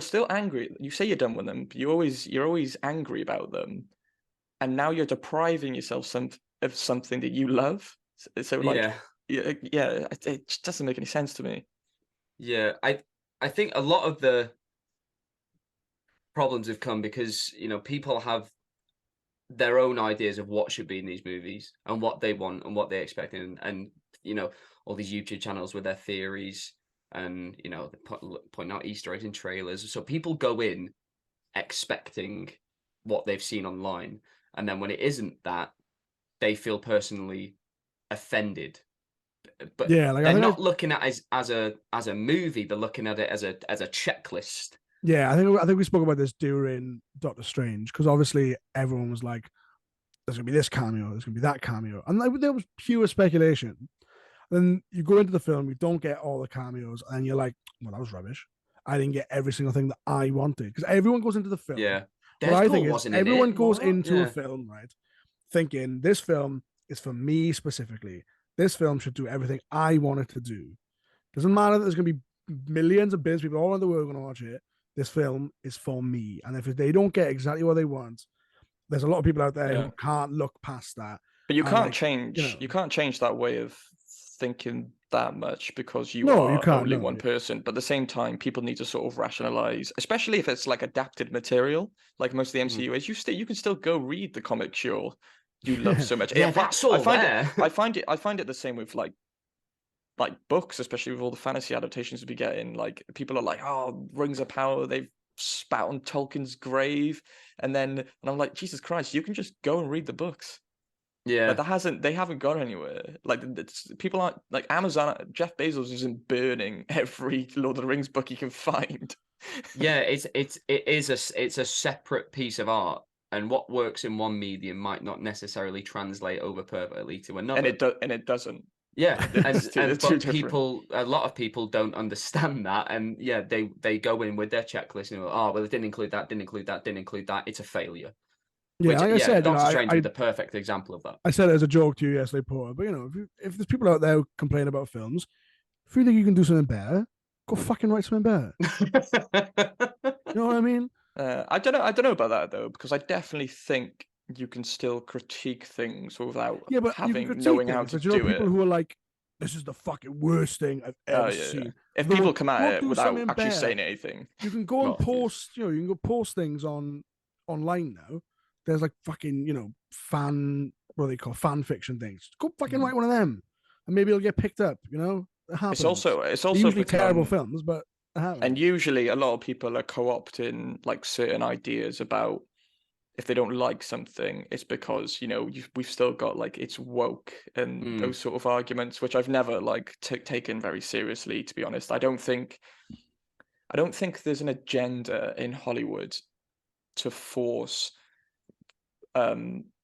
still angry. You say you're done with them, but you're always angry about them. And now you're depriving yourself of something that you love. So like, yeah, it just doesn't make any sense to me. Yeah, I think a lot of the problems have come because people have their own ideas of what should be in these movies and what they want and what they expect, and all these YouTube channels with their theories, and pointing out Easter eggs in trailers. So people go in expecting what they've seen online, and then when it isn't that, they feel personally offended. But yeah, like, they're not looking at it as a movie. They're looking at it as a checklist. Yeah, I think we spoke about this during Doctor Strange, because obviously everyone was like, "There's gonna be this cameo, there's gonna be that cameo," and there was pure speculation. Then you go into the film, you don't get all the cameos, and you're like, "Well, that was rubbish. I didn't get every single thing that I wanted." Because everyone goes into the film. Yeah, what I think is everyone goes into a film, right, thinking this film is for me specifically. This film should do everything I want it to do. Doesn't matter that there's gonna be millions of billions of people all around the world going to watch it. This film is for me, and if they don't get exactly what they want, there's a lot of people out there who can't look past that. But you can't change. You can't change that way of thinking that much, because you are only one person. But at the same time, people need to sort of rationalize, especially if it's like adapted material, like most of the MCU is. You can still go read the comic, sure, you love so much. Yeah, that's all there. I find it the same with like books, especially with all the fantasy adaptations we get in. Like, people are like, oh, Rings of Power, they've spat on Tolkien's grave, and I'm like, Jesus Christ, you can just go and read the books. Yeah, like they haven't gone anywhere. Like people aren't like Amazon. Jeff Bezos isn't burning every Lord of the Rings book he can find. Yeah, it's a separate piece of art, and what works in one medium might not necessarily translate over perfectly to another. And it doesn't. Yeah, but different. A lot of people don't understand that, and yeah, they go in with their checklist and go, oh well, it didn't include that, didn't include that, didn't include that. It's a failure. Yeah, Which, like I said, Doctor Strange is the perfect example of that. I said it as a joke to you yesterday, Paul. But if there's people out there who complain about films, if you think you can do something better, go fucking write something better. You know what I mean? I don't know about that though, because I definitely think you can still critique things without knowing how to do it. People who are like, "This is the fucking worst thing I've ever seen." Yeah. If people come at it without actually saying anything, you can go and post. You can go post things online now. There's like fucking fan fan fiction things. Go fucking write one of them, and maybe it'll get picked up. It happens. It's also usually terrible films, but. And usually a lot of people are co-opting like certain ideas about if they don't like something, it's because we've still got like it's woke and those sort of arguments, which I've never like taken very seriously, to be honest. I don't think there's an agenda in Hollywood to force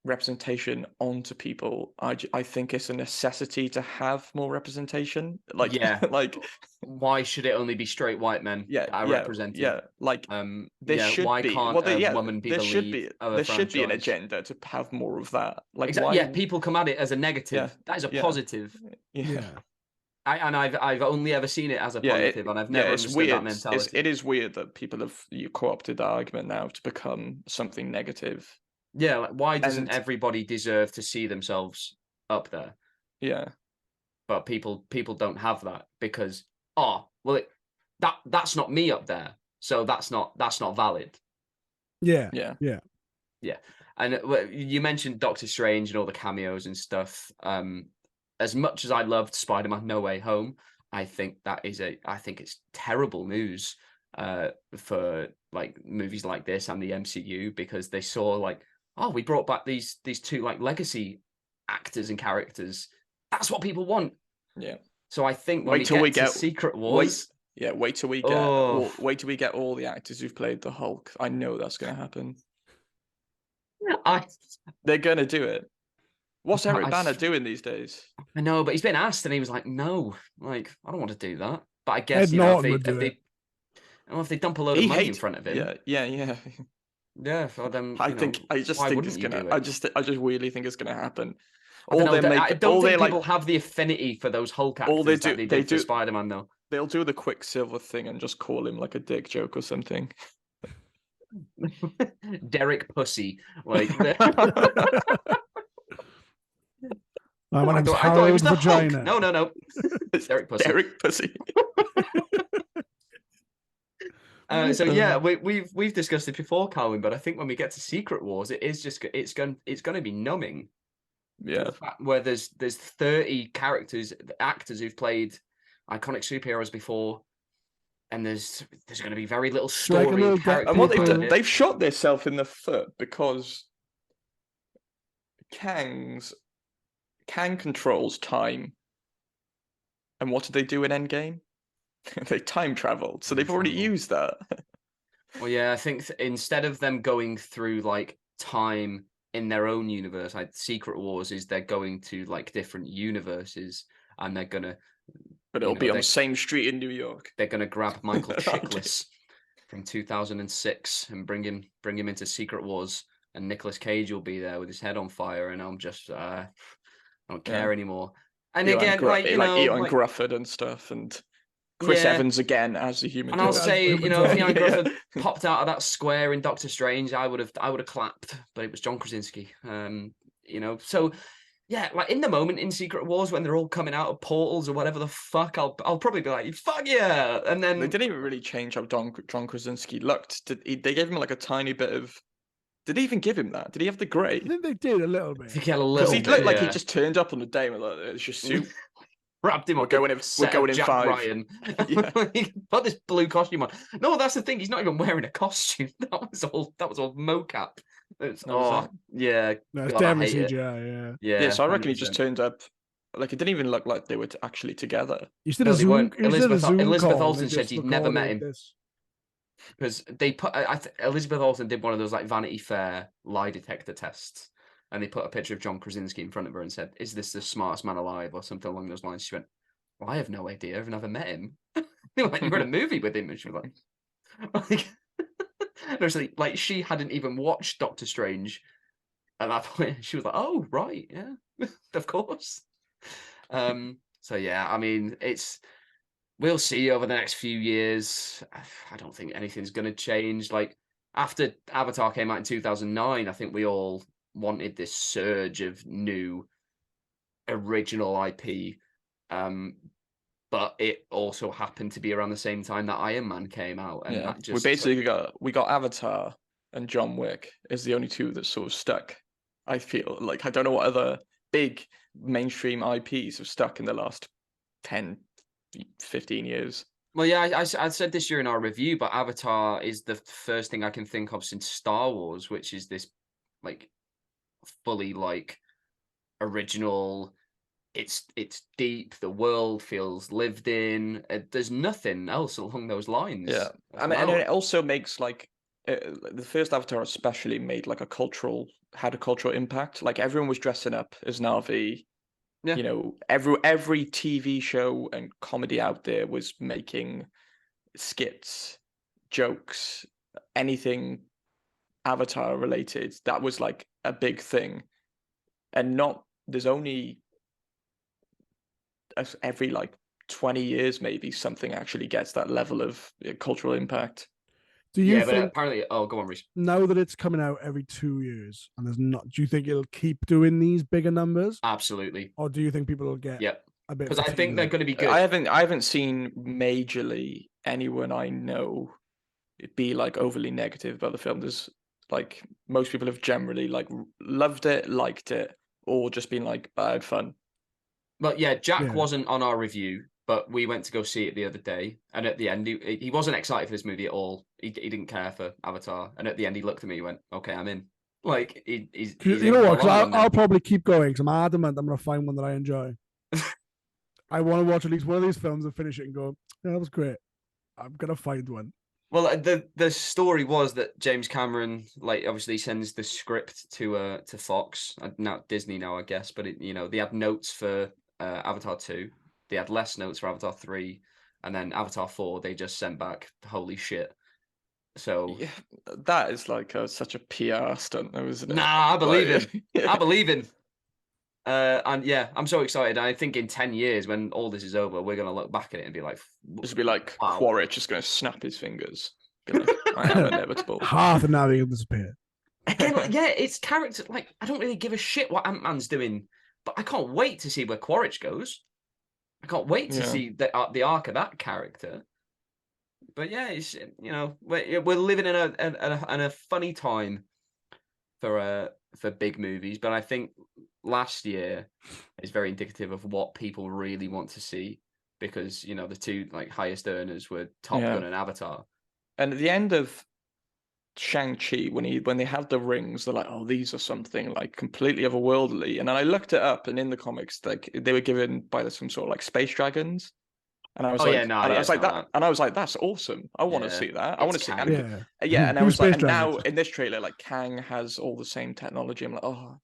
representation onto people. I think it's a necessity to have more representation. Like, yeah, like why should it only be straight white men that are represented? Yeah, like why can't a woman be the lead? There should be an agenda to have more of that. Like, exactly. Yeah, people come at it as a negative. Yeah, that is a positive. Yeah. I've only ever seen it as a positive, and I've never understood that mentality. It is weird that people have co-opted that argument now to become something negative. Yeah, like why doesn't everybody deserve to see themselves up there? Yeah, but people don't have that because that's not me up there, so that's not valid. Yeah. And you mentioned Doctor Strange and all the cameos and stuff. As much as I loved Spider-Man No Way Home, I think it's terrible news for like movies like this and the MCU, because they saw like, oh, we brought back these two like legacy actors and characters. That's what people want. Yeah. So I think when we get Secret Wars, wait till we get all the actors who've played the Hulk. I know that's going to happen. They're going to do it. What's Eric Bana doing these days? I know, but he's been asked and he was like, "No, like I don't want to do that." But I guess if they dump a load of money in front of him, yeah. For them, I just really think it's going to happen. I don't think people have the affinity for those Hulk actors that they did for Spider-Man, though. They'll do the Quicksilver thing and just call him like a dick joke or something. Derek Pussy, like. I thought he was the vagina. Hulk. No. It's Derek Pussy. Derek Pussy. So yeah, we've discussed it before, Calvin, but I think when we get to Secret Wars, it's going to be numbing. Yeah. Where there's 30 actors who've played iconic superheroes before, and there's going to be very little story. And what they've shot themselves in the foot, because Kang controls time. And what did they do in Endgame? They time traveled, so they've already used that. Well, yeah, I think instead of them going through like time in their own universe, like Secret Wars is they're going to like different universes, and they're gonna. But it'll be on the same street in New York. They're gonna grab Michael Chiklis from 2006 and bring him into Secret Wars, and Nicolas Cage will be there with his head on fire, and I'm just I don't care anymore. And again, Ewan Grufford and stuff, and Chris Evans again as the Human. And I'll say, if Ewan Grufford popped out of that square in Doctor Strange, I would have clapped, but it was John Krasinski. So yeah, like in the moment in Secret Wars when they're all coming out of portals or whatever the fuck, I'll probably be like, fuck yeah, and then they didn't even really change how John Krasinski looked. They gave him like a tiny bit of. Did they even give him that? Did he have the grey? I think they did a little bit. He looked like he just turned up on the day with like, it's your suit. wrapped him up. We're going in Jack 5. Ryan. Yeah. Put this blue costume on. No, that's the thing. He's not even wearing a costume. That was all mocap. Yeah. No, it's God, I definitely hate CGI. Yeah. So I reckon he 100%. just turned up. Like, it didn't even look like they were actually together. You did a Zoom. Elizabeth Olsen said she'd never met him. This. Because they put Elizabeth Olsen did one of those like Vanity Fair lie detector tests, and they put a picture of John Krasinski in front of her and said, "Is this the smartest man alive?" or something along those lines. She went, "Well, I have no idea. I've never met him." They were like, "You were in a movie with him," and she was like, like she hadn't even watched Doctor Strange at that point. She was like, "Oh, right, yeah, of course." So yeah, I mean, we'll see over the next few years. I don't think anything's going to change. Like, after Avatar came out in 2009, I think we all wanted this surge of new original IP. But it also happened to be around the same time that Iron Man came out. And that just... we got Avatar and John Wick is the only two that sort of stuck. I feel like I don't know what other big mainstream IPs have stuck in the last 10, 15 years. Well, yeah, I said this during our review, but Avatar is the first thing I can think of since Star Wars, which is this like fully like original. It's deep. The world feels lived in. There's nothing else along those lines. Yeah, I mean, and it also makes like the first Avatar especially made like had a cultural impact. Like everyone was dressing up as Na'vi. Yeah. You know, every TV show and comedy out there was making skits, jokes, anything Avatar related. That was like a big thing, and there's only every like 20 years maybe something actually gets that level of cultural impact. Do you think, but apparently, go on, Rhys. Now that it's coming out every 2 years and there's not, do you think it'll keep doing these bigger numbers? Absolutely. Or do you think people will get a bit? Because I think they're going to be good. I haven't seen majorly anyone I know be like overly negative about the film. There's like most people have generally like loved it, liked it, or just been like bad fun. But yeah, Jack wasn't on our review, but we went to go see it the other day, and at the end, he wasn't excited for this movie at all. He didn't care for Avatar, and at the end, he looked at me, and went, "Okay, I'm in." Like he's you know what? Because I'll probably keep going because I'm adamant I'm going to find one that I enjoy. I want to watch at least one of these films and finish it and go, "Yeah, that was great." I'm going to find one. Well, the story was that James Cameron, like, obviously sends the script to Fox, now Disney now, I guess, but they had notes for Avatar 2, they had less notes for Avatar 3, and then Avatar 4 they just sent back holy shit. So yeah, that is like such a PR stunt, though, isn't it? Nah, I believe him. Yeah. I believe him. And yeah, I'm so excited. I think in 10 years, when all this is over, we're gonna look back at it and be like, "Just be like, wow. Quaritch is gonna snap his fingers." Be like, "I am inevitable." Half the Na'vi will disappear. Again, yeah, it's character. Like, I don't really give a shit what Ant-Man's doing, but I can't wait to see where Quaritch goes. I can't wait to see the arc of that character. But yeah, it's we're living in a funny time for big movies, but I think last year is very indicative of what people really want to see, because the two like highest earners were Top Gun and Avatar. And at the end of Shang-Chi, when they have the rings, they're like, "Oh, these are something like completely otherworldly." And then I looked it up, and in the comics, like they were given by some sort of like space dragons. And I was I was like, "That's awesome! I want to see that. I want to see." And and I was like, and now in this trailer, like Kang has all the same technology. I'm like, "Oh,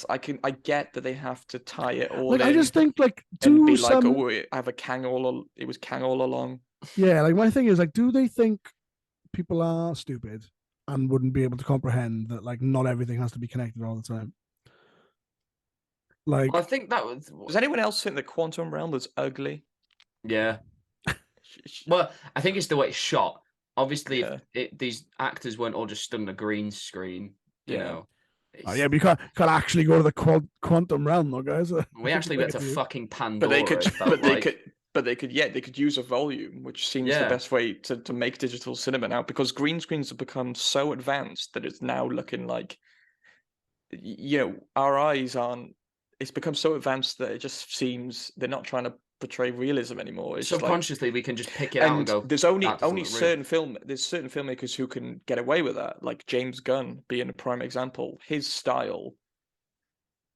I get that they have to tie it all in." I just think like I have a Kang it was Kang all along. Yeah, like my thing is like, do they think people are stupid and wouldn't be able to comprehend that like not everything has to be connected all the time? Like, well, I think that was. Does anyone else think the quantum realm was ugly? Yeah. Well, I think it's the way it's shot. Obviously, if these actors weren't all just stood on a green screen, you know. But you can't actually go to the quantum realm, though, guys. We actually went to fucking Pandora. But they could use a volume, which seems the best way to make digital cinema now, because green screens have become so advanced that it's now looking like, our eyes aren't. It's become so advanced that it just seems they're not trying to portray realism anymore. It's subconsciously we can just pick it out and go. There's only certain filmmakers who can get away with that, like James Gunn being a prime example. His style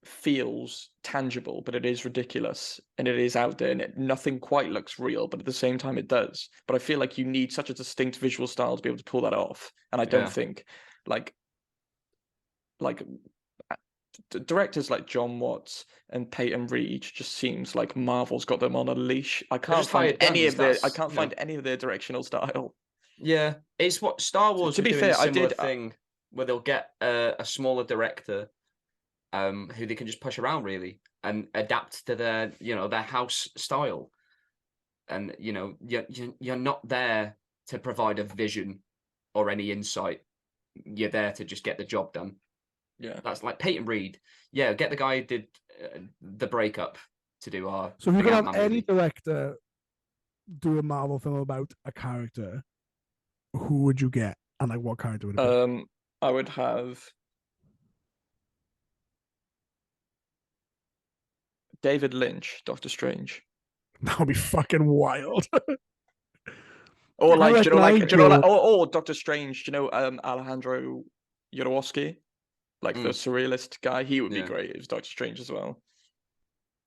feels tangible, but it is ridiculous and it is out there, and nothing quite looks real, but at the same time it does. But I feel like you need such a distinct visual style to be able to pull that off, and I don't think like directors like John Watts and Peyton Reed just seems like Marvel's got them on a leash. I can't find any of their directional style. Yeah, it's what Star Wars. To be fair, a similar thing where they'll get a smaller director, who they can just push around really and adapt to their their house style, and you're not there to provide a vision or any insight. You're there to just get the job done. Yeah, that's like Peyton Reed. Yeah, get the guy who did The Breakup to do our. So if you could have any director do a Marvel film about a character, who would you get, and like what character would it be? I would have David Lynch, Doctor Strange. That would be fucking wild. Or like, or Doctor Strange. Alejandro Jodorowsky. Like the surrealist guy, he would be great as Doctor Strange as well.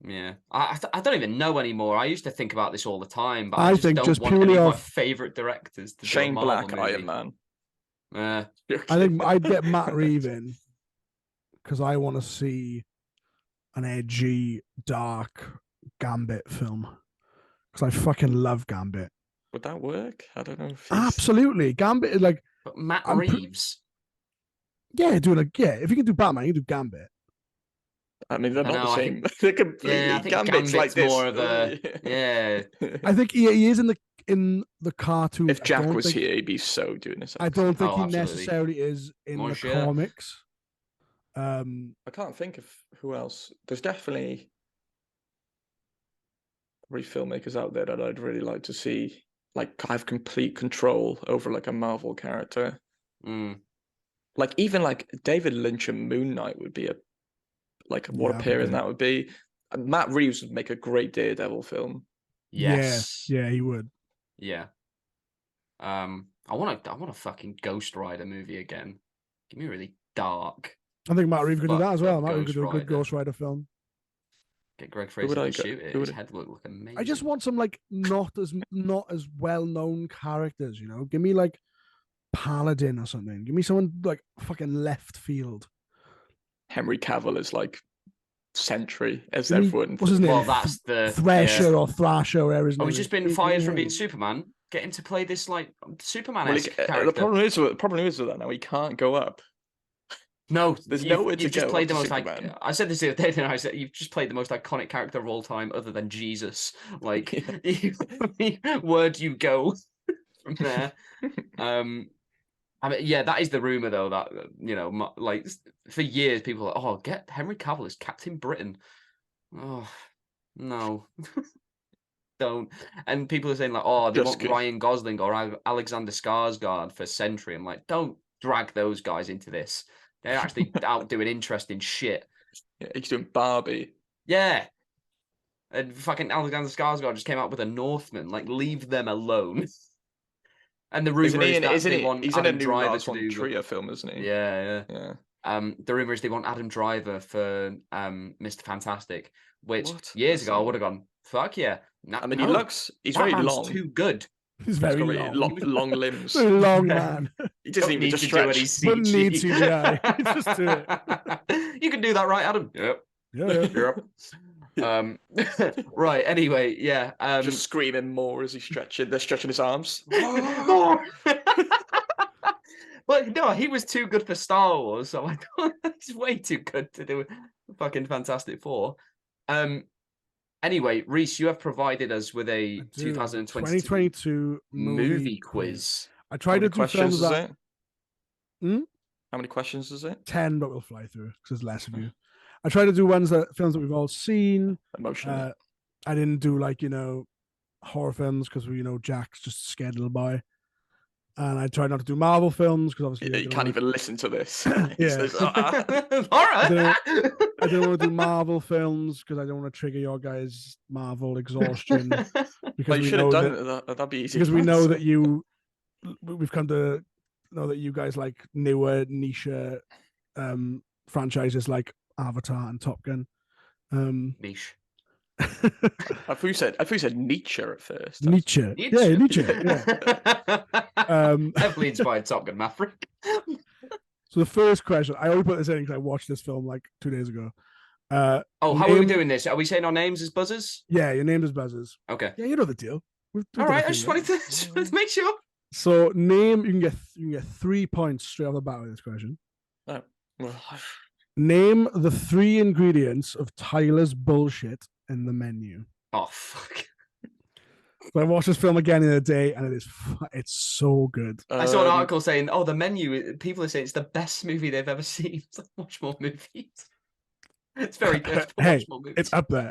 Yeah, I don't even know anymore. I used to think about this all the time, but I just think don't just want purely any of off my favorite directors to Shane do a Marvel Black, movie. Iron Man. I think I'd get Matt Reeves in because I want to see an edgy, dark Gambit film because I fucking love Gambit. Would that work? I don't know. Absolutely, Gambit is like. But Matt Reeves. Yeah, if you can do Batman, you can do Gambit. I mean, they're not the same. They're completely. Yeah, I think Gambit's like this. more of a. Yeah. I think he is in the cartoons. If Jack was here, he'd be so doing this. I don't think he necessarily is in the comics. I can't think of who else. There's definitely filmmakers out there that I'd really like to see, like have complete control over like a Marvel character. Like even like David Lynch and Moon Knight would be what a pairing that would be. Matt Reeves would make a great Daredevil film. Yes. Yeah, he would. Yeah. I want a fucking Ghost Rider movie again. Give me really dark. I think Matt Reeves could do that as well. Matt Reeves could do a good Ghost Rider film. Get Greg Fraser to shoot it. His head would look amazing. I just want some like not as well known characters. Give me like Paladin or something. Give me someone like fucking left field. Henry Cavill is like Sentry, as everyone. What's his name? Well, that's the Thresher or Thrasher, or whatever his name. He's just been fired from being Superman. Get him to play this like Superman-esque character. The problem is with that now he can't go up. No, there's nowhere to go. You've just played the most Superman. I said this the other day, and I said you've just played the most iconic character of all time, other than Jesus. Like, where'd you go from there? I mean, yeah, that is the rumor though. That like for years, people are like, "Oh, get Henry Cavill as Captain Britain." Oh no, don't. And people are saying like, "Oh, they want Ryan Gosling or Alexander Skarsgård for Sentry." I'm like, don't drag those guys into this. They're actually out doing interesting shit. Yeah, he's doing Barbie. Yeah. And fucking Alexander Skarsgård just came out with a Northman. Like, leave them alone. And the rumor is that they want Adam Driver to do Trier film, isn't he? Yeah. The rumor is they want Adam Driver for Mr. Fantastic, which years ago I would have gone, fuck yeah. I mean, he's very long. Too good. He's very long limbs. Long man. He doesn't even need to do any CG. Wouldn't need CGI. Just do it. You can do that, right, Adam? Yep. Right. Anyway, yeah. Just screaming more as he's stretching. They're stretching his arms. But no, he was too good for Star Wars, so I thought he's way too good to do fucking Fantastic Four. Anyway, Rhys, you have provided us with a 2022 movie quiz. I tried to do films that. How many questions is it? 10, but we'll fly through because there's less of you. I tried to do films that we've all seen. Emotional. I didn't do horror films because Jack's just scared little boy. And I tried not to do Marvel films because obviously you can't even listen to this. Yeah. All right. I don't want to do Marvel films because I don't want to trigger your guys' Marvel exhaustion. Because you should have done it. That'd be easy. Because we know that we've come to know that you guys like newer niche franchises like Avatar and Top Gun. Niche. I thought you said Nietzsche at first. Nietzsche. Yeah, Nietzsche. Yeah. Heavily inspired Top Gun Maverick. So the first question, I only put this in because I watched this film like 2 days ago. How are we doing this? Are we saying our names as buzzers? Yeah, your name is buzzers. Okay. Yeah, you know the deal. All right, I just wanted to make sure. So name, you can get 3 points straight off the bat with this question. Oh. Well, name the 3 ingredients of Tyler's bullshit in the menu. Oh fuck. So I watched this film again the other day, and it's so good. I saw an article saying, "Oh, the menu." People are saying it's the best movie they've ever seen. It's like, watch more movies. It's very good. Hey, it's up there.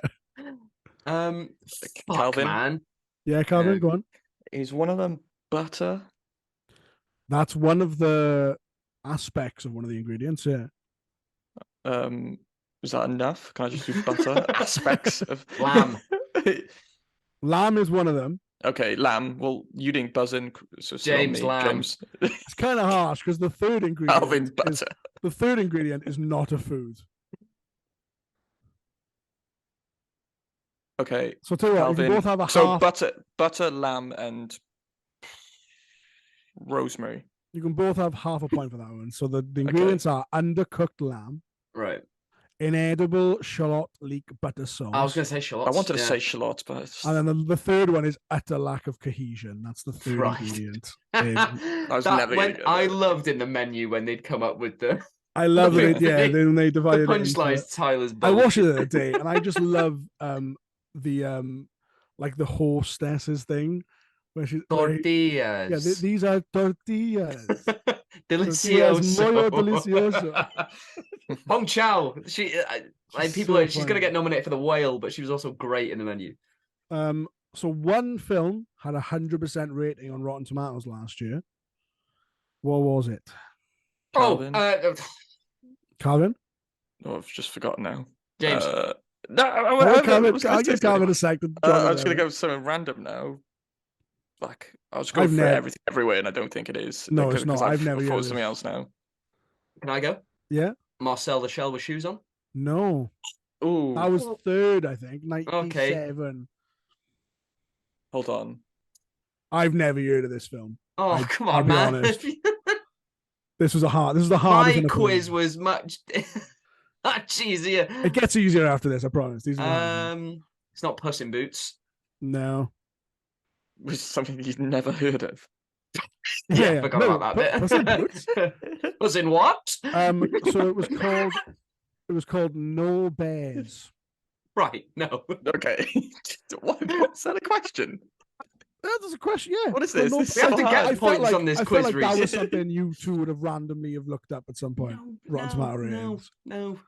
Calvin, man. Yeah, Calvin, go on. Is one of them butter? That's one of the aspects of one of the ingredients. Yeah. Is that enough? Can I just do butter? Aspects of lamb. Lamb is one of them. Okay, lamb. Well, you didn't buzz in, so James Lamb. James. It's kind of harsh because the third ingredient. The third ingredient is not a food. Okay. So tell you what, you both have a half. Butter, lamb, and rosemary. You can both have half a point for that one. So the ingredients are undercooked lamb. Right. Inedible shallot leek butter sauce. I was going to say shallots. I wanted to say shallots, but and then the third one is utter lack of cohesion. That's the third ingredient. I loved in the menu when they'd come up with the. I love it. Yeah, then they divided the punchlines. Tyler's. I watched it the other day, and I just love the like the hostesses thing where she's tortillas. Yeah, these are tortillas. Delicioso. Tortillas muy delicioso. Hong Chow. She's gonna get nominated for the Whale, but she was also great in the menu. So one film had 100% rating on Rotten Tomatoes last year. What was it? Calvin. Calvin? Oh, I've just forgotten now. James. I'll give Calvin a second. I'm just gonna go with something random now. Like I was going for everything everywhere, and I don't think it is. No, it's not. I've never thought something else now. Can I go? Yeah. Marcel the Shell with shoes on? No. Ooh. That was third, I think. 97. Okay. Hold on. I've never heard of this film. Oh, come on, man. This was the hardest. My quiz was much easier. It gets easier after this, I promise. It's not Puss in Boots. No. It was something you've never heard of. Yeah, I forgot about that bit. Puss in Boots? Puss in what? So it was called No Bears. Right, no. Okay. What's that a question? That's a question, yeah. What is this? We have to get points on this quiz, I felt like Rhys. that was something you two would have randomly have looked up at some point. Rotten Tomato ratings. No.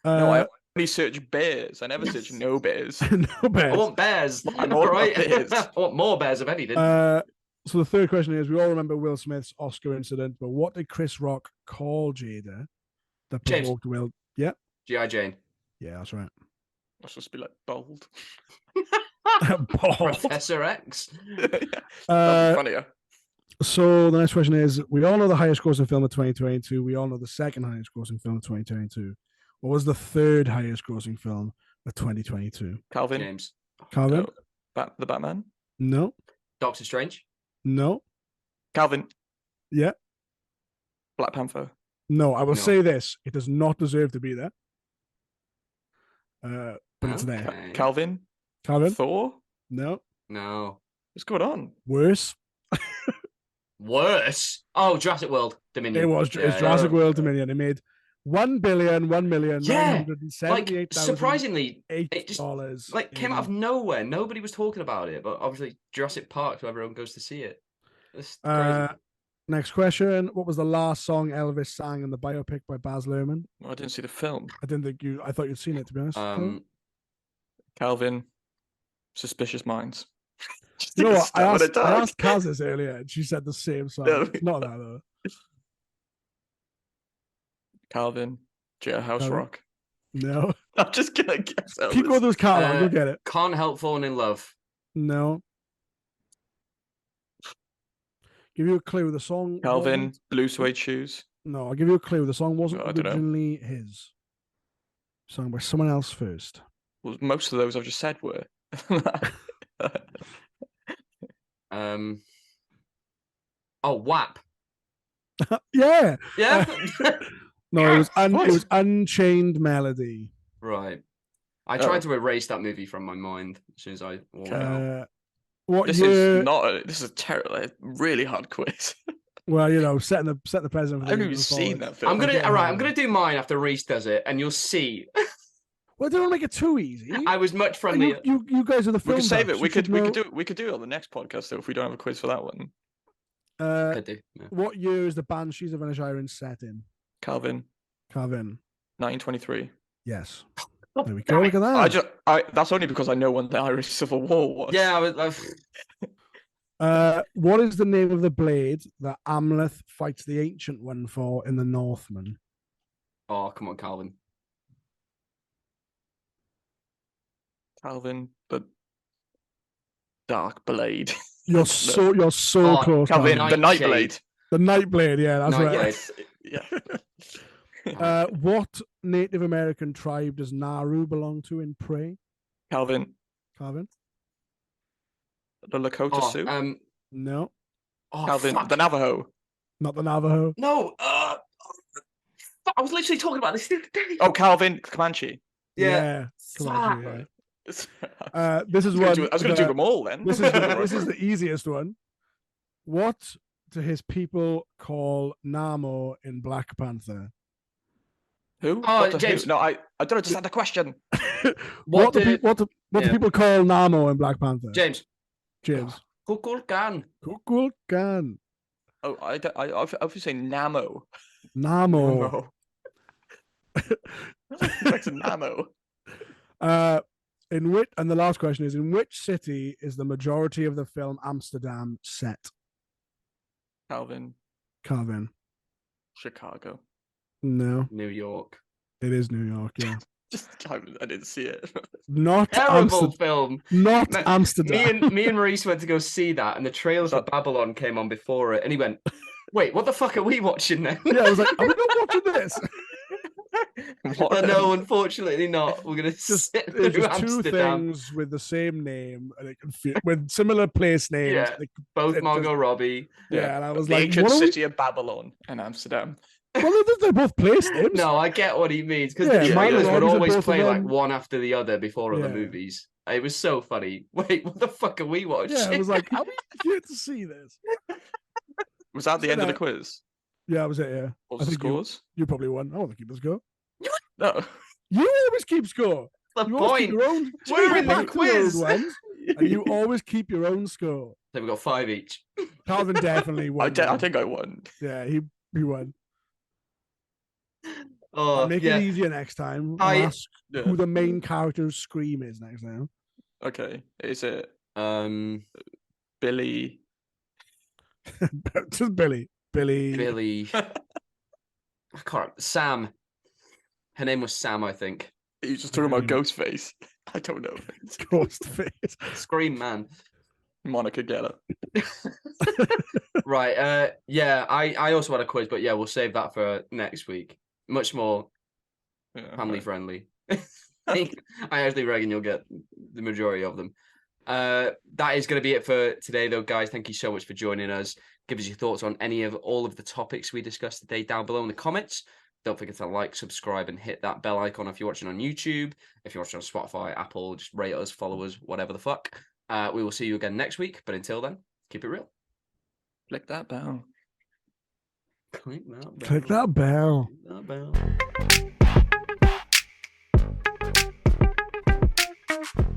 No, I only search bears. I never search no bears. No bears. I want bears. I want bears. I want more bears, if anything. So the third question is, we all remember Will Smith's Oscar incident, but what did Chris Rock call Jada that provoked Will? Yeah. G.I. Jane. Yeah, that's right. That's supposed to be like bold. Bold. Professor X. That'd be funnier. So the next question is, we all know the highest grossing film of 2022. We all know the second highest grossing film of 2022. What was the third highest grossing film of 2022? Calvin. James. Calvin? No. The Batman? No. Doctor Strange? No. Calvin? Yeah. Black Panther? No, I will say this. It does not deserve to be there. But it's there. Calvin? Thor? No. What's going on? Worse. Worse? Oh, Jurassic World Dominion. It was Jurassic World Dominion. It made $1,000,978,000. Surprisingly, it just dollars. Like came out of nowhere. Nobody was talking about it, but obviously Jurassic Park, so everyone goes to see it. It's crazy. Next question. What was the last song Elvis sang in the biopic by Baz Luhrmann? Well, I didn't see the film. I thought you'd seen it, to be honest. Calvin, Suspicious Minds. You know what? I asked Kaz this earlier, and she said the same song. No. Not that, though. Calvin, Jailhouse Rock. No. I'm just gonna guess. Keep going through his catalog. You'll get it. Can't help falling in love. No. Give you a clue. The song. Calvin, blue suede shoes. No, I'll give you a clue. The song wasn't I don't know. originally his. Sung by someone else first. Well, most of those I've just said were. Oh, WAP. Yeah. Yeah. No, it was Unchained Melody. Right. I tried to erase that movie from my mind as soon as I walked out. This is a terrible, really hard quiz. Well, you know, setting the precedent. I haven't even seen that film. I'm gonna do mine after Rhys does it, and you'll see. Well, don't make it too easy. I was much friendlier. You guys are the film. We could save it. We could do it on the next podcast though if we don't have a quiz for that one. Could do. Yeah. What year is the Banshees of Inisherin set in? Calvin. 1923. Yes. Oh, there we go. Look at that. That's only because I know when the Irish Civil War was. Yeah, what is the name of the blade that Amleth fights the Ancient One for in the Northman? Oh, come on, Calvin. Calvin, the Dark Blade. You're so close. Calvin, the Night Blade. The Night Blade, yeah, that's right. Yeah. What Native American tribe does Nauru belong to in Prey? Calvin. The Lakota Sioux? No. Oh, Calvin, fuck. the Navajo. Not the Navajo. No. I was literally talking about this the other day. Oh, Calvin, Comanche. Yeah. Comanche, yeah. This is one. I was going to do them all then. This is the easiest one. What do his people call Namo in Black Panther? Who? James. Who? No, I don't understand the question. What do people call Namo in Black Panther? James. Kukulkan. Oh, I was saying Namo. Namo. It's Namo. And the last question is: in which city is the majority of the film Amsterdam set? Calvin. Chicago. No. New York. It is New York. Yeah. I didn't see it. Not terrible film. Not Amsterdam. Me and Rhys went to go see that, and the trailers for Babylon came on before it, and he went, "Wait, what the fuck are we watching then?" Yeah, I was like, "Are we not watching this?" No, unfortunately not. We're gonna sit through just two Amsterdam. things with the same name and it with similar place names. Yeah, both Margot Robbie. Yeah, and I was the like, ancient city of Babylon in Amsterdam. Well, they're both place names. No, I get what he means because Yeah, the trailers would Robbie's are always both play of like them. one after the other before other Yeah. movies. It was so funny. Wait, what the fuck are we watching? Yeah, I was like, are we here to see this? Was that the end of the quiz? Yeah, that was it. Yeah. What was the scores? You probably won. I want to keep the score. No. You always keep score. The You always keep point. your own. We're in the back to your own quiz. ones, and you always keep your own score. So we got 5 each. Calvin definitely won. I think I won. Yeah, he won. Oh, I'll make it easier next time. I'll ask who the main character's scream is next time. Okay. Is it Billy? Just Billy. I can't. Sam. Her name was Sam, I think. Are you just talking about Ghostface? I don't know. Ghostface. Scream Man. Monica Geller. Right. Yeah. I also had a quiz, but yeah, we'll save that for next week. Much more family friendly. I actually reckon you'll get the majority of them. That is going to be it for today, though, guys. Thank you so much for joining us. Give us your thoughts on all of the topics we discussed today down below in the comments. Don't forget to like, subscribe, and hit that bell icon if you're watching on YouTube. If you're watching on Spotify, Apple, just rate us, follow us, whatever the fuck. We will see you again next week. But until then, keep it real. Click that bell. Click that bell. Click that bell. Click that bell.